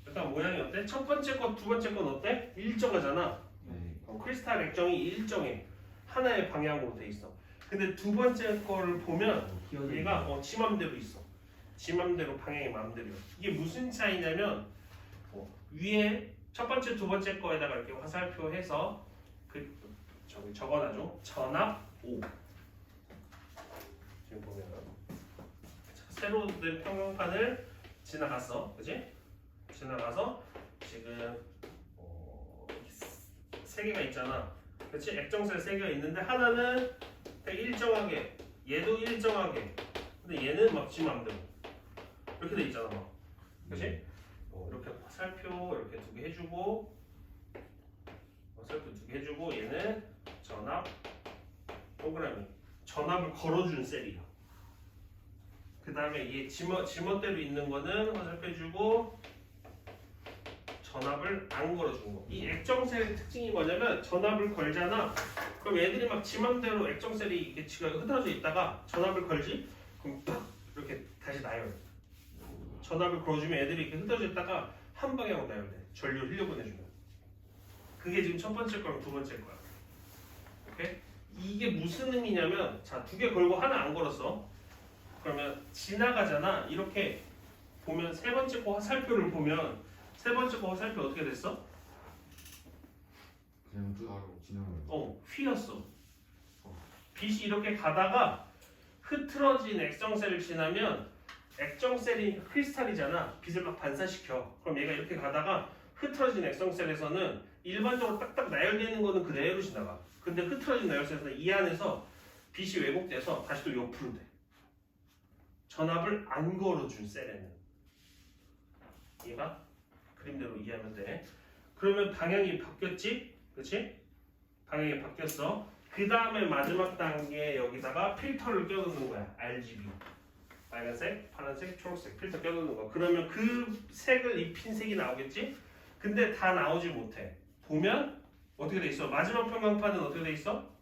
일단 모양이 어때? 첫 번째 거, 두 번째 건 어때? 일정하잖아. 네. 크리스탈 액정이 일정해. 하나의 방향으로 돼 있어. 근데 두 번째 거를 보면 얘가 지 맘대로 있어. 지 맘대로 방향이 맘대로. 이게 무슨 차이냐면 위에 첫 번째, 두 번째 거에다가 이렇게 화살표 해서 저기 적어놔줘. 전압 5. 지금 보면 새로 된 평형판을 지나갔어, 그지? 지나가서 지금 세 개가 있잖아, 그렇지? 액정셀 세 개가 있는데 하나는 되게 일정하게, 얘도 일정하게, 근데 얘는 막 지 맘대로 이렇게 돼 있잖아, 막, 그렇지? 이렇게 화살표 이렇게 두 개 해주고, 화살표 두 개 해주고, 얘는 전압 동그라미, 전압을 걸어준 셀이야. 그 다음에 얘 지멋대로 있는 거는 화살표 해주고 전압을 안 걸어준 거. 이 액정셀의 특징이 뭐냐면 전압을 걸잖아. 그럼 얘들이 막 지맘대로 액정셀이 이렇게 지가 흐트러져 있다가 전압을 걸지? 그럼 딱 이렇게 다시 나열해. 전압을 걸어주면 애들이 이렇게 흐트러져 있다가 한 방향으로 나열돼. 전류를 흘려보내주면. 그게 지금 첫 번째 거랑 두 번째 거야. 오케이? 이게 무슨 의미냐면, 자, 두 개 걸고 하나 안 걸었어. 그러면 지나가잖아. 이렇게 보면 세 번째 거 화살표를 보면 세 번째 거 화살표 어떻게 됐어? 그냥 쭉 지나가요. 휘었어. 빛이 이렇게 가다가 흐트러진 액정셀을 지나면 액정셀이 크리스탈이잖아. 빛을 막 반사시켜. 그럼 얘가 이렇게 가다가 흐트러진 액정셀에서는 일반적으로 딱딱 나열되는 거는 그대로 지나가. 근데 흐트러진 나열셀에서는 이 안에서 빛이 왜곡돼서 다시 또 옆으로 돼. 전압을 안 걸어준 셀에는. 얘가 그림대로 이해하면 돼. 그러면 방향이 바뀌었지? 그치? 방향이 바뀌었어. 그 다음에 마지막 단계 여기다가 필터를 껴놓는 거야. RGB. 빨간색, 파란색, 초록색 필터 껴놓는 거. 그러면 그 색을 입힌 색이 나오겠지? 근데 다 나오지 못해. 보면 어떻게 돼 있어? 마지막 평형판은 어떻게 돼 있어?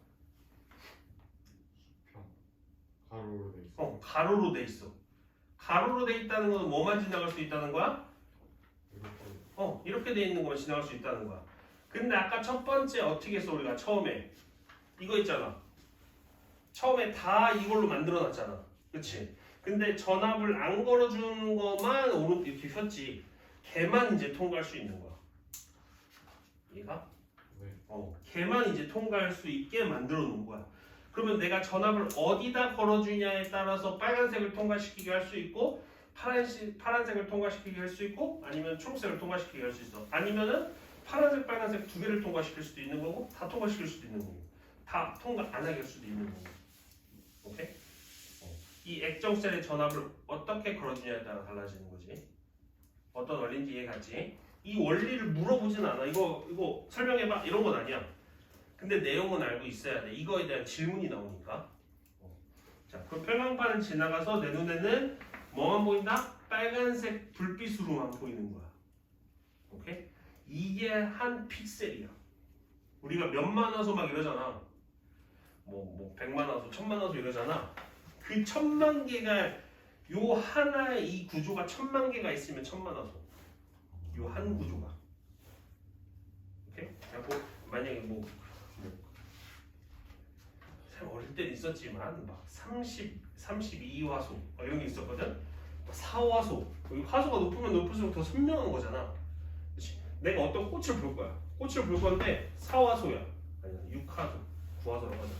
가로로 돼 있어. 가로로 돼 있어. 가로로 돼 있다는 건 뭐만 지나갈 수 있다는 거야? 이렇게 돼 있는 것만 지나갈 수 있다는 거야. 근데 아까 첫 번째 어떻게 했어? 우리가 처음에 이거 있잖아. 처음에 다 이걸로 만들어 놨잖아. 그치? 근데 전압을 안 걸어주는 것만 오른 이렇게 폈지. 걔만 이제 통과할 수 있는 거야. 얘가? 네. 걔만 이제 통과할 수 있게 만들어 놓은 거야. 그러면 내가 전압을 어디다 걸어주냐에 따라서 빨간색을 통과시키게 할 수 있고, 파란색을 통과시키게 할 수 있고, 아니면 초록색을 통과시키게 할 수 있어. 아니면은 파란색, 빨간색 두 개를 통과시킬 수도 있는 거고, 다 통과시킬 수도 있는 거고, 다 통과 안 하게 할 수도 있는 거고. 오케이? 이 액정셀의 전압을 어떻게 걸어주냐에 따라 달라지는 거지. 어떤 원리인지 이해갔지? 이 원리를 물어보진 않아. 이거 설명해봐. 이런 건 아니야. 근데 내용은 알고 있어야 돼. 이거에 대한 질문이 나오니까. 자, 그 평형판을 지나가서 내 눈에는 뭐만 보인다? 빨간색 불빛으로만 보이는 거야. 오케이? 이게 한 픽셀이야. 우리가 몇만 화소 막 이러잖아. 뭐 100만 화소, 1000만 화소 이러잖아. 그 1000만 개가 요 하나의 이 구조가 1000만 개가 있으면 1000만 화소. 요 한 구조가. 오케이? 만약에 참 어릴 때는 있었지만 막 32화소 이런 게 있었거든. 4화소. 화소가 높으면 높을수록 더 선명한 거잖아. 그치? 내가 어떤 꽃을 볼 거야. 꽃을 볼 건데 4화소야. 아니 6화소, 9화소라고 하자.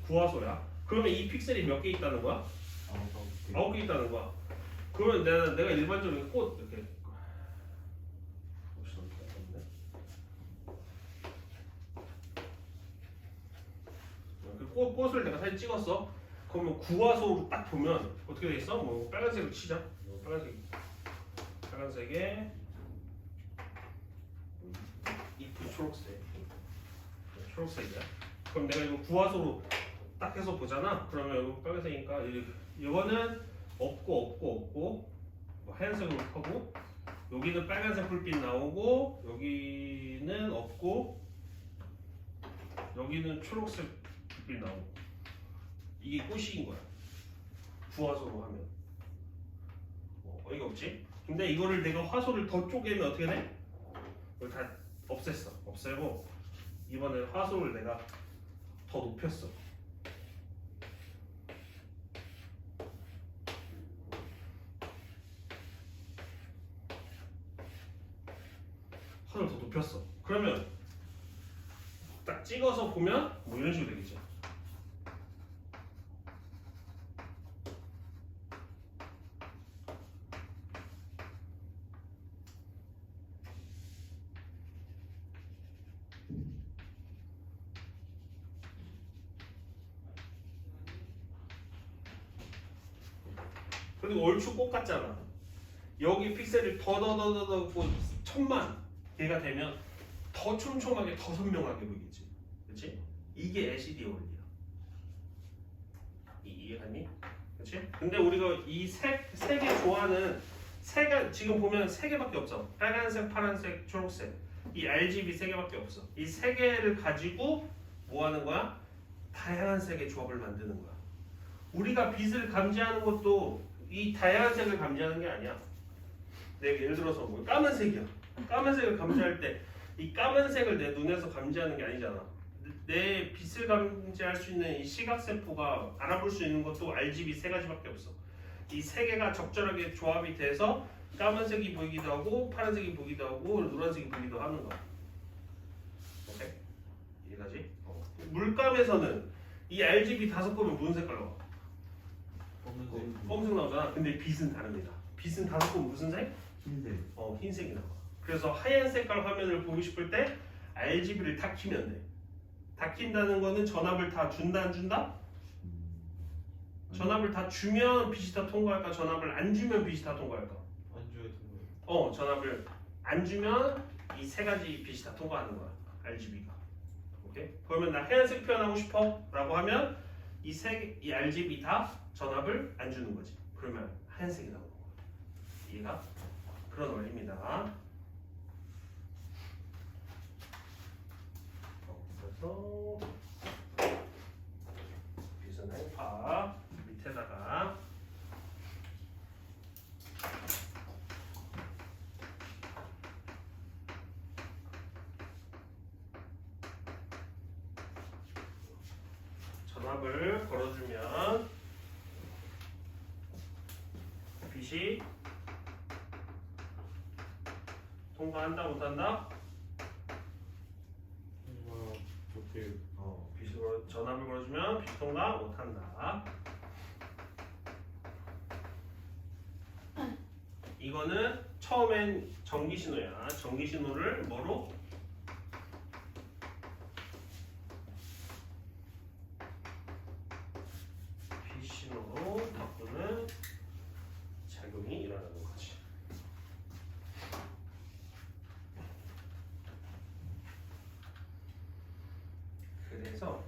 9화소야. 그러면 이 픽셀이 몇 개 있다는 거야? 9개 있다는 거야. 그러면 내가 일반적으로 꽃 이렇게 꽃을 내가 사진 찍었어. 그러면 구화소로 딱 보면 어떻게 되겠어? 뭐 빨간색으로 치자. 빨간색에 잎이 초록색이야. 그럼 내가 이거 구화소로 딱 해서 보잖아. 그러면 이거 빨간색이니까 이거는 없고 뭐 하얀색으로 하고 여기는 빨간색 불빛 나오고 여기는 없고 여기는 초록색 불빛 나오고 이게 꽃인 거야. 구화소로 하면 어이가 없지? 근데 이거를 내가 화소를 더 쪼개면 어떻게 돼? 이걸 다 없애고 이번에 화소를 내가 더 높였어. 화소를 더 높였어. 그러면 딱 찍어서 보면 뭐 이런 식으로 되겠죠. 그리고 얼추 꽃 같잖아. 여기 픽셀을 더뭐 1000만 개가 되면 더 촘촘하게 더 선명하게 보이겠지. 그렇지? 이게 LCD 원리야. 이해갔니? 그렇지? 근데 우리가 이 세 개 좋아하는 세가 지금 보면 세 개밖에 없어. 빨간색, 파란색, 초록색. 이 RGB 세 개밖에 없어. 이 세 개를 가지고 뭐 하는 거야? 다양한 색의 조합을 만드는 거야. 우리가 빛을 감지하는 것도 이 다양한 색을 감지하는 게 아니야. 내가 예를 들어서 뭐 까만색이야. 까만색을 감지할 때 이 까만색을 내 눈에서 감지하는 게 아니잖아. 내 빛을 감지할 수 있는 이 시각세포가 알아볼 수 있는 것도 RGB 세 가지밖에 없어. 이 세 개가 적절하게 조합이 돼서 까만색이 보이기도 하고 파란색이 보이기도 하고 노란색이 보이기도 하는 거야. 오케이? 이해가지? 물감에서는 이 RGB 5개면 무슨 색깔 나와? 검은색 나오잖아. 근데 빛은 다릅니다. 빛은 5개면 무슨 색? 흰색. 흰색이 나와. 그래서 하얀 색깔 화면을 보고 싶을 때 RGB를 다 키면 돼. 다 킨다는 거는 전압을 다 준다 안 준다? 전압을 다 주면 빛이 다 통과할까? 전압을 안 주면 빛이 다 통과할까? 안 줘야 되는 전압을 안 주면 이 세 가지 빛이 다 통과하는 거야. RGB가. 오케이? 그러면 나 하얀색 표현하고 싶어? 라고 하면 이 RGB 다 전압을 안 주는 거지. 그러면 하얀색이 나오는 거야. 이해가? 그런 원리입니다. 그래서 빛은 행파 밑에다가 전압을 걸어주면 빛이 통과한다 못한다? 좋게 전압을 걸어주면 빛 통과 못한다. 이거는 처음엔 전기 신호야. 전기 신호를 뭐로? 빛 신호로 바꾸는 작용이 일어나는 거지. 그래서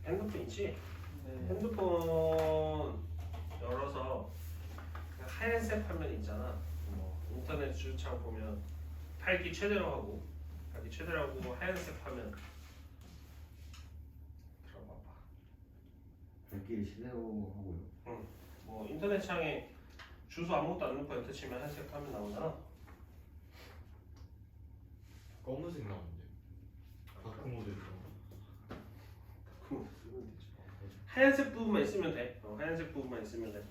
핸드폰 있지? 네. 핸드폰 열어서 그 하얀색 화면 있잖아. 뭐 인터넷 주차장 보면 밝기 최대로 하고 하얀색 화면 들어봐봐. 밝기를 최대로 하고요. 뭐 인터넷 창에 주소 아무것도 안 넣고 엔터 치면 하얀색 화면 나오잖아. 검은색 나오는데 다크 모드 그거 쓰면 되지. 하얀색 부분만 있으면 돼. 하얀색 부분만 있으면 돼.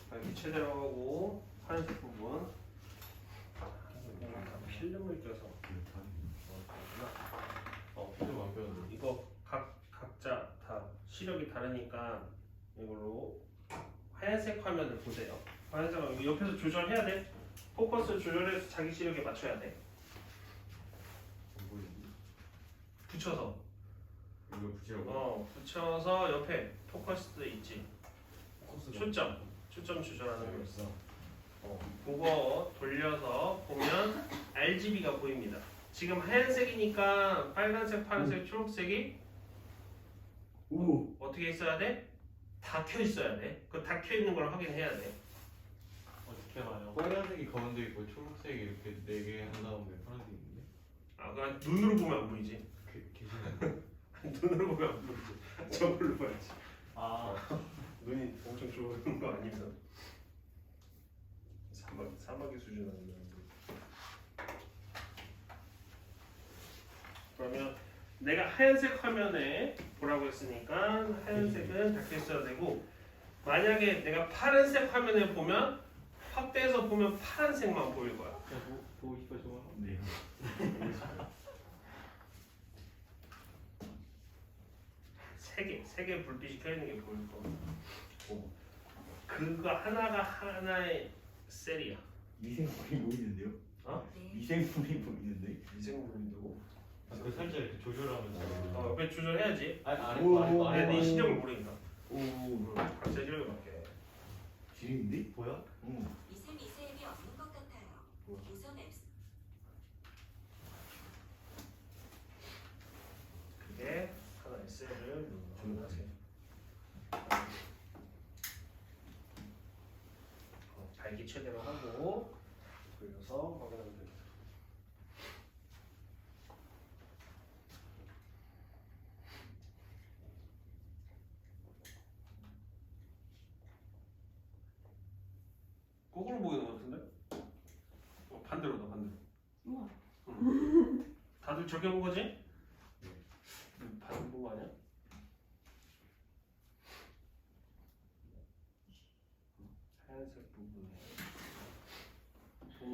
밝기 최대로 하고 하얀색 부분. 다 필름을 껴서. 필름 안 껴는데 이거 각자 다 시력이 다르니까 이걸로 하얀색 화면을 보세요. 하얀색 화면 옆에서 조절해야 돼. 포커스 조절해서 자기 시력에 맞춰야 돼. 안 보이는데 붙여서. 이걸 붙이라고 붙여서 옆에 포커스 있지. 초점 조절하는 거 있어. 그거 돌려서 보면 RGB가 보입니다. 지금 하얀색이니까 빨간색, 파란색, 초록색이 오. 어떻게 있어야 돼? 다 켜 있어야 돼. 그 다 켜 있는 걸 확인해야 돼. 어떻게 봐요? 빨간색이 가운데 있고 초록색이 이렇게 4개 한 다음에 파란색이 있는데 아, 그냥 눈으로 보면 안 보이지. 계시나요? 눈으로 보면 안 보이지. 저걸로 봐야지. 아, 눈이 엄청 좋은 거 아니면 사막의 수준 아니면. 그러면 내가 하얀색 화면에 보라고 했으니까 하얀색은 다 켰어야 되고, 만약에 내가 파란색 화면에 보면 확대해서 보면 파란색만 보일 거야. 보고 싶어 좋아. 네. 세 개 불빛이 켜 있는 게 보일 거고, 그거 하나가 하나의 셀이야. 미생물이 보이는데요? 어? 미생물이 보이는데? 미생물인데고. 그 살짝 이렇게 조절하면서 왜 조절해야지? 아니 오, 네 시력을 모르니까. 오. 각자 시력에 맞게. 지린데? 보여? 응. 미세미세임이 없는 것 같아요. 우선 앱 그게 하나의 셀을 조절하세요. 밝기 최대로 하고 돌려서 확인하면 됩니다. 거꾸로 보이는 것 같은데? 반대로다 반대로. 우와. 다들 저렇게 본 거지? 반대로 본거 아니야? 하얀색 부분에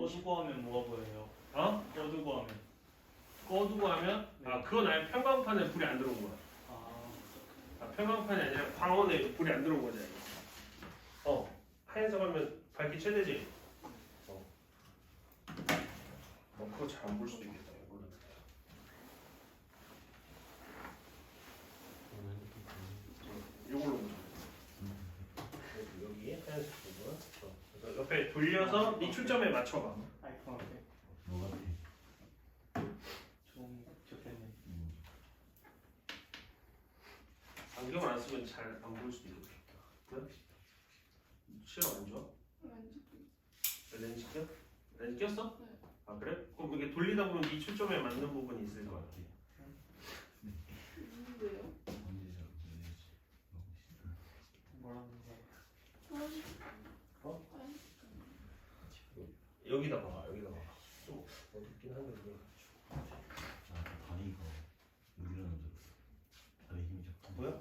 어두고 하면 뭐가 보여요? 어두고 하면. 꺼두고 하면 그건 아예 편광판에 불이 안 들어온 거야. 편광판이 아니라 광원에 불이 안 들어온 거지. 하얀색 하면 밝기 최대지. 그거 잘 안 볼 수도 있겠다. 이걸로 보자. 여기 하얀색 부분. 그래서 옆에 돌려서 이 초점에 맞춰봐. 아이콘 어때? 뭐 같아? 좋겠네. 안경을 안 쓰면 잘 안 보일 수도 있겠다. 그래? 시력 안 좋아? 렌즈 껴? 렌즈 꼈어? 네. 아 그래? 그럼 이게 돌리다 보면 이 초점에 맞는 부분이 있을 거야. 있는데요? 뭐라는 거야? 여기다 봐봐. 여기다 봐봐. 좀 어둡긴 한데 이게. 다리가 못 일어나는 줄 알았어. 다리 힘이 좋다. 뭐야?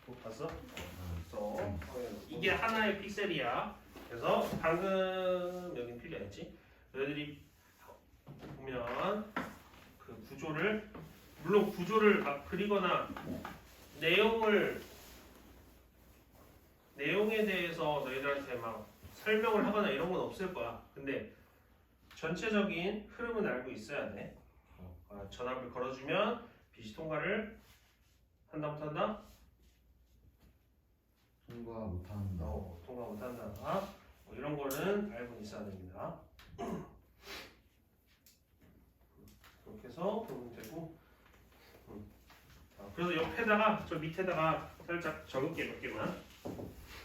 그거 봤어? 어. 이게 하나의 픽셀이야. 그래서 방금 여긴 필요했지. 너희들이 보면 그 구조를, 물론 구조를 막 그리거나 내용에 대해서 너희들한테 막 설명을 하거나 이런 건 없을 거야. 근데 전체적인 흐름은 알고 있어야 돼. 전압을 걸어주면 빛이 통과를 한다 못한다? 통과 못한다. 통과 못한다. 뭐 이런 거는 알고 있어야 됩니다. 그렇게 해서 보면 되고, 다음 그래서 옆에다가 저 밑에다가 살짝 적을게 몇 개만.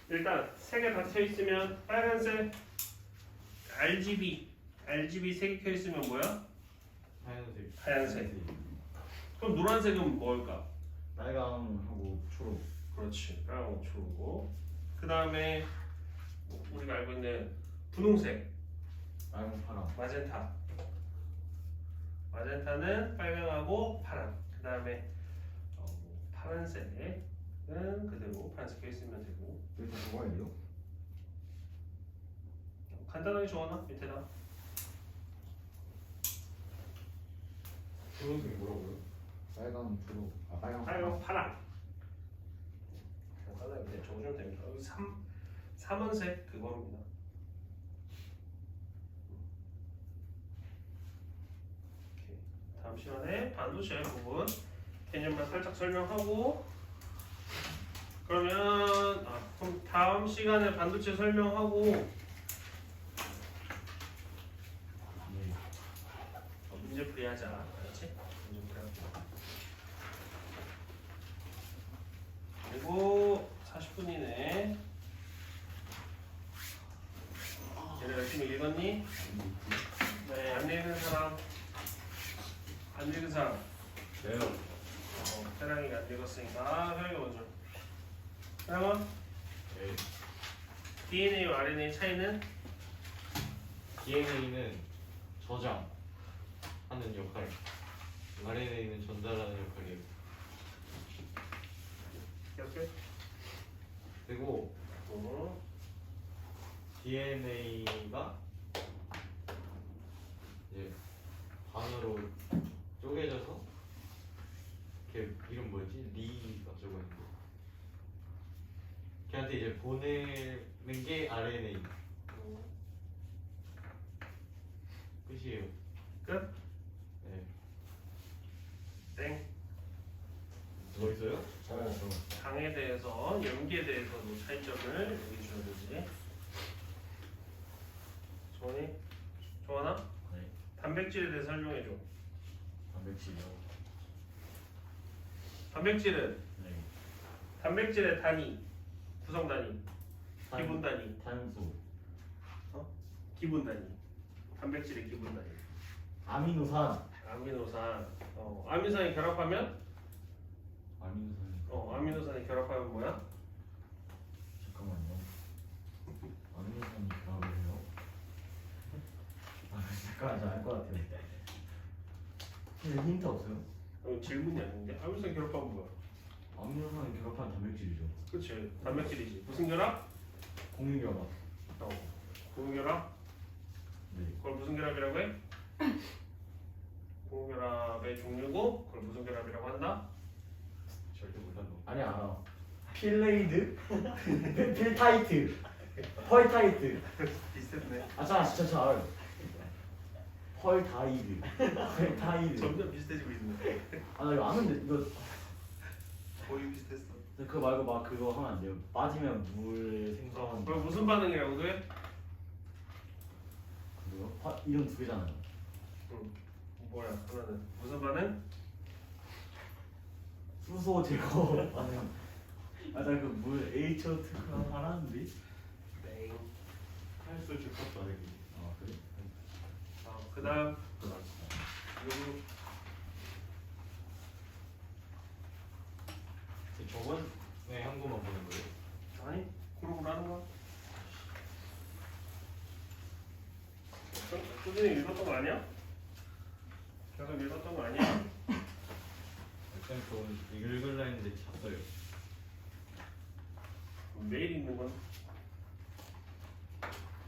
일단 세 개 다 켜 있으면 빨간색 RGB 3개 켜 있으면 뭐야? 하얀색. 하얀색. 그럼 노란색은 뭘까? 빨강하고 초록. 그렇지. 빨강 초록. 그 다음에 우리가 알고 있는 분홍색 빨강 파랑. 마젠타. 마젠타는 빨강하고 파랑. 그 다음에 파란색은 그대로 파란색 켜 있으면 되고. 여기 다 적어야 돼요? 간단하게 적어놔 밑에다. 분홍색이 뭐라고요? 빨강 초록. 아 빨강 빨강 파랑. 파랑. 간단하게 그냥 적어주면 됩니다. 여기 3원색 그겁니다. 오케이. 다음 시간에 반도체 부분 개념만 살짝 설명하고 그러면 그럼 다음 시간에 반도체 설명하고 네. 문제 풀이하자. 알았지? 문제 풀이하자. 그리고 40분이네. 얘네 열심히 읽었니? 네, 안 읽은 사람. 안 읽은 사람. 네요. 태랑이가 안 읽었으니까 태랑이 먼저. 태랑아, 네. DNA와 RNA 차이는? DNA는 저장하는 역할, RNA는 전달하는 역할이에요. 기억해? 그리고 DNA가 이제 반으로 쪼개져서 걔 이름 뭐였지? 리가 저거 있는데 걔한테 이제 보내는 게 RNA 끝이에요. 끝? 네. 땡. 뭐 있어요? 잘했어. 당에 대해서, 염기에 대해서도 차이점을 얘기해줘야 되지. 조원이? 조원아? 네. 단백질에 대해서 설명해줘. 단백질이요. 단백질은 네. 단백질의 단위, 구성 단위, 기본 단위, 탄소. 기본 단위. 단백질의 기본 단위. 아미노산. 아미노산. 아미노산이 결합하면? 아미노산. 아미노산이 결합하면 뭐야? 잠깐만요. 아미노산이 결합을 해요? 아 잠깐 잘알것 같아요. 근데 힌트 없어요? 질문이 아닌데? 아미노산 결합하면 뭐야? 아미노산이 결합한 단백질이죠. 그치. 단백질이지. 무슨 결합? 공유결합. 고무결합? 네. 그걸 무슨 결합이라고 해? 고무결합의 종류고 그걸 무슨 결합이라고 한다? 절대 몰라 너. 아니 알아. 필레이드, 필타이트, 펄타이트. 비슷했네. 아 진짜 저 알아요. 펄타이드, 펄타이드. 점점 비슷해지고 있네. 아 나 이거 아는데 이거 거의 비슷했어. 그거 말고 막 그거 하면 안 돼요. 빠지면 물 생성한. 그럼 무슨 반응이라고 돼? 그거요? 이름 두 개잖아요. 뭐야? 하나는 무슨 반응? 수소 제거 반응. 아나그물 H2 그거 알았는데. 땡. 탈수 주값도 아니고. 아 그래? 그다음 저번에 한 거만 보는 거예요? 아니 그룹으로 하는 거야. 꾸준히 읽었던 거 아니야? 계속 읽었던 거 아니야? 일단 좀 읽으려 했는데 잤어요. 매일 읽는 건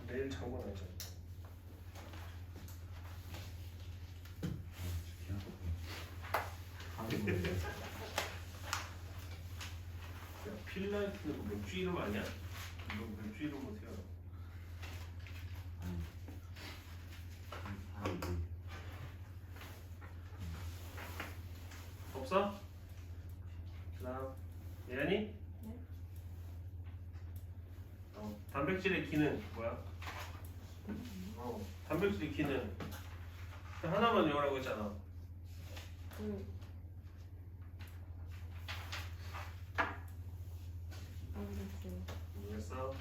매일 참고하자. 야, 필라이트는 뭐 맥주 이름 아니야? 이거 맥주 이름 어떻게 알아? 없어? 그다음 예안이? 네. 단백질의 기능 뭐야? 단백질의 기능 하나만 외우라고 했잖아. 이해했어요. 이해했어?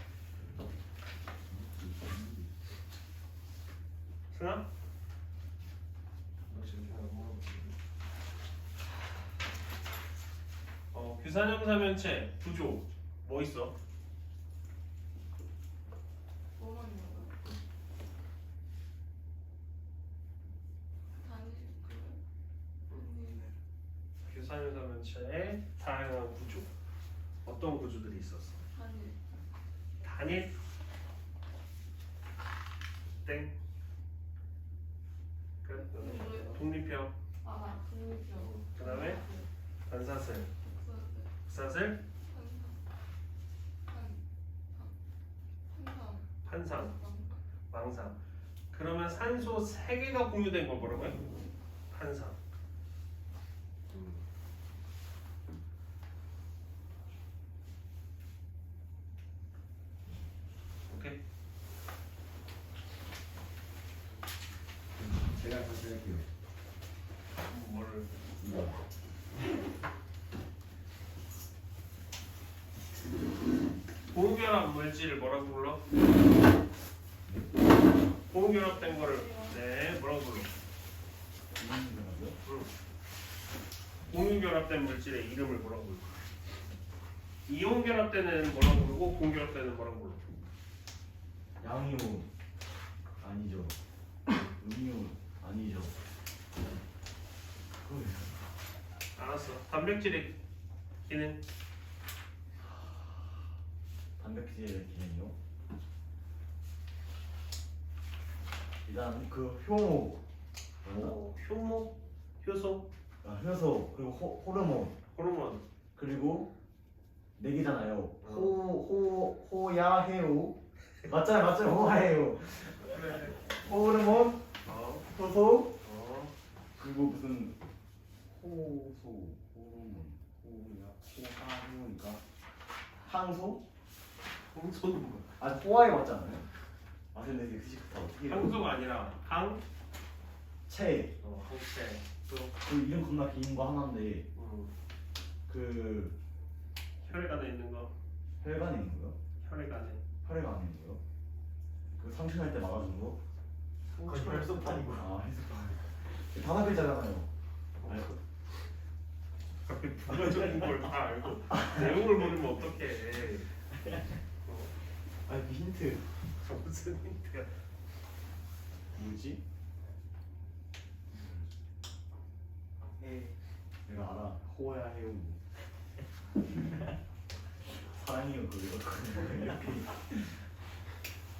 승아? 규산형사면체 구조 뭐 있어? 뭐만 있는 거야? 단일 규산형사면체의 다양한 구조 어떤 구조들이 있었어? 단일 단일 땡 끝. 독립형 아 독립형 그 다음에 반사슬 극사슬 판상 망상 그러면 산소 3개가 공유된 거 뭐라고요? 판상 오케이 제가 다시 할게요. 뭐를 이거. 고결합 물질을 뭐라고 불러? 고결합된 거를 네 뭐라고 불러? 공유결합된 물질의 이름을 뭐라고 불러? 이온결합되는 뭐라고 부르고 공결합되는 뭐라고 불러? 양이온 아니죠. 음이온 아니죠. 알았어. 단백질의 기능 단백질의 기능이요. 일단 그 효모, 효모, 효소, 효소 그리고 호르몬 호르몬 그리고 네 개잖아요. 호야해요. 맞잖아요. 호야해요. 그래. 호르몬, 효소 어. 그리고 무슨 호소, 호르몬, 호야해요니까 항소? 홍소는 뭐야? 아 호화에 맞잖아요. 아 근데 이게 다 어떻게 해요? 항소가 아니라 체. 항체. 또 그 이름 겁나 긴 거 하나인데 그 혈액 안에 있는 거. 혈관에 있는 거요? 혈액 안에. 혈액 안에 있는 거요? 그 상충할 때 막아주는 거? 그건 혈소판이고. 아 혈소판. 5글자잖아요. 갑자기 부가적인 걸 다 알고 내용을 모르면 어떡해. 아니 그 힌트 무슨 힌트야? 뭐지? 내가 알아. 호야 해요. 사랑이요 그거.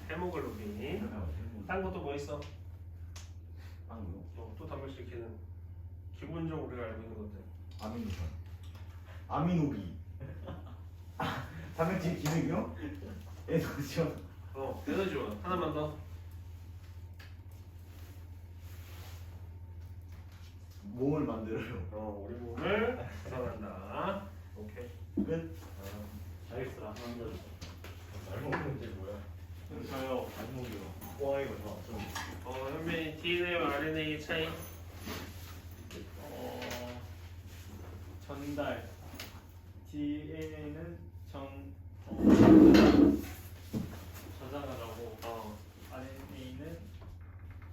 헤모글로빈. 딴 것도 뭐 있어? 빵요? 또 단백질 기능. 기본적으로 우리가 알고 있는 것들. 아미노산. 아미노비. 단백질 기능이요? 에너지요. 에너지원. 하나만 더. 몸을 만들어요. 우리 몸을 구성한다. 오케이. 끝. 잘했어. 잘 먹는 게 뭐야? 저요. 안 먹어요. 호화이가 다 없어. 현빈이 DNA와 RNA의 차이. 전달. DNA는 저장을 하고 RNA는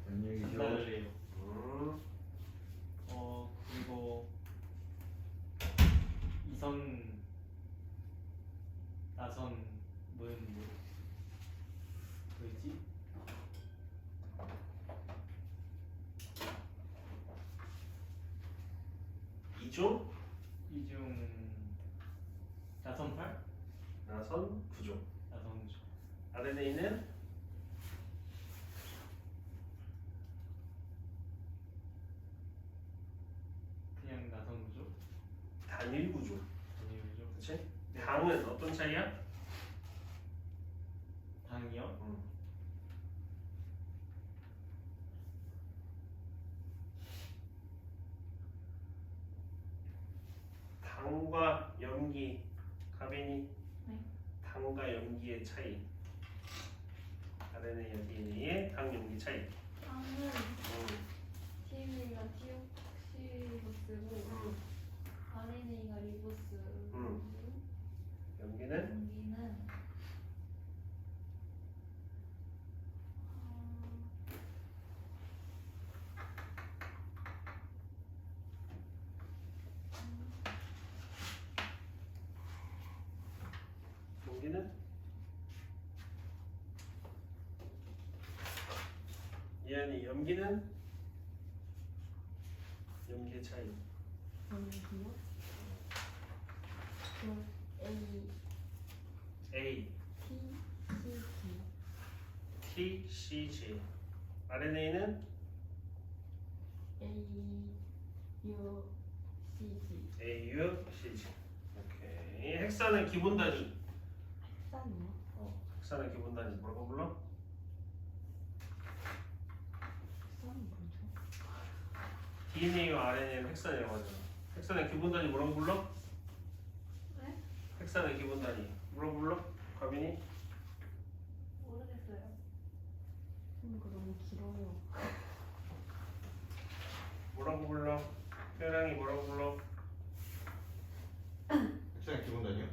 안녕히 전달을 해요. 그리고 이선 나선 뭐였지? 이중 이중 나선팔? 나선 구조. 나선주. RNA는 그냥 나선구조? 단일 구조. 아니죠. 그렇지? 당은 어떤 차이야? 당이요? 당과 염기. 가빈이. 네. 당과 염기의 차이. RNA와 DNA의 당 염기 차이. 당은 TNA가 티옥시리보스고 RNA가 리보스고 염기는 여기는 미안해. 염기는 염기의 차이. 연기요? 그 A A, T C G T, C, G. RNA는 A U C G A, U, C, G. 오케이. 헥사는 기본 단위. 핵산이요? 헥사는 기본 단위. 뭐라고 불러? 핵산이 뭐죠? DNA와 RNA는 헥사라고 하잖아. 헥사는 기본 단위 뭐라고 불러? 네? 헥사는 기본 단위 뭐라고 불러? 가빈이? 모르겠어요. 이거 너무 길어요. 뭐라고 불러? 표량이 뭐라고 불러? 획사의 기본 단위요?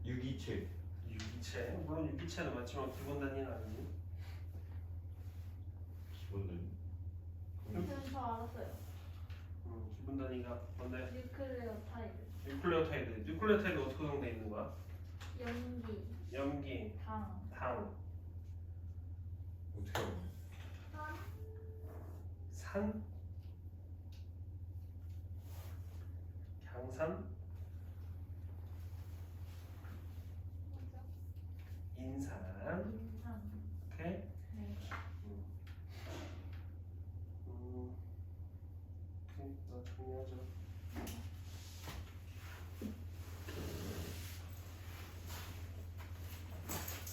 유기체. 유기체. 물론 유기체는 맞지만 기본 단위는 아니지. 기본 단위. 저는 저 알았어요. 기본 단위가 뭔데? 뉴클레오타이드, 뉴클레오타이드. 뉴클레오타이드 어떻게 구성되어 있는 거야? 염기, 염기, 당, 당, 어떻게 알아요? 산, 강산, 인산. 인산. 오케이. 네. 오케이. 나 정리하자.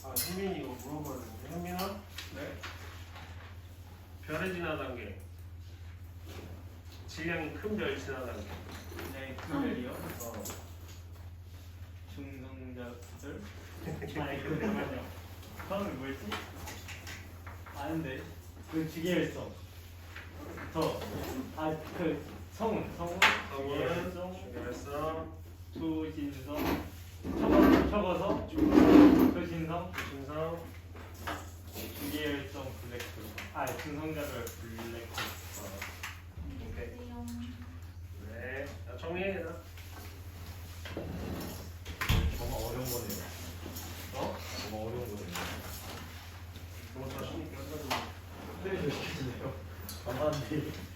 아, 현민이 이거 물어봤는데. 현민아? 네. 별의 진화 단계. 질량이 큰 별 진화 단계. 네, 그별이요. 어. 중성자들. 아니 그 잠깐만요. 처음에 뭐였지? 아는데 그 주계열성. 저아그 성운 성은 중요했어. 조신성 적어서 조신성 중성. 주계열성 블랙홀. 아 중성자별 블랙홀. 오케이. 내용. 네. 자, 정리해. 나. 정말 어려운 거네요. 어? 정말 어려운 거네요. 너 자신 있게 한다는 네, 시켜주세요. 감사한데.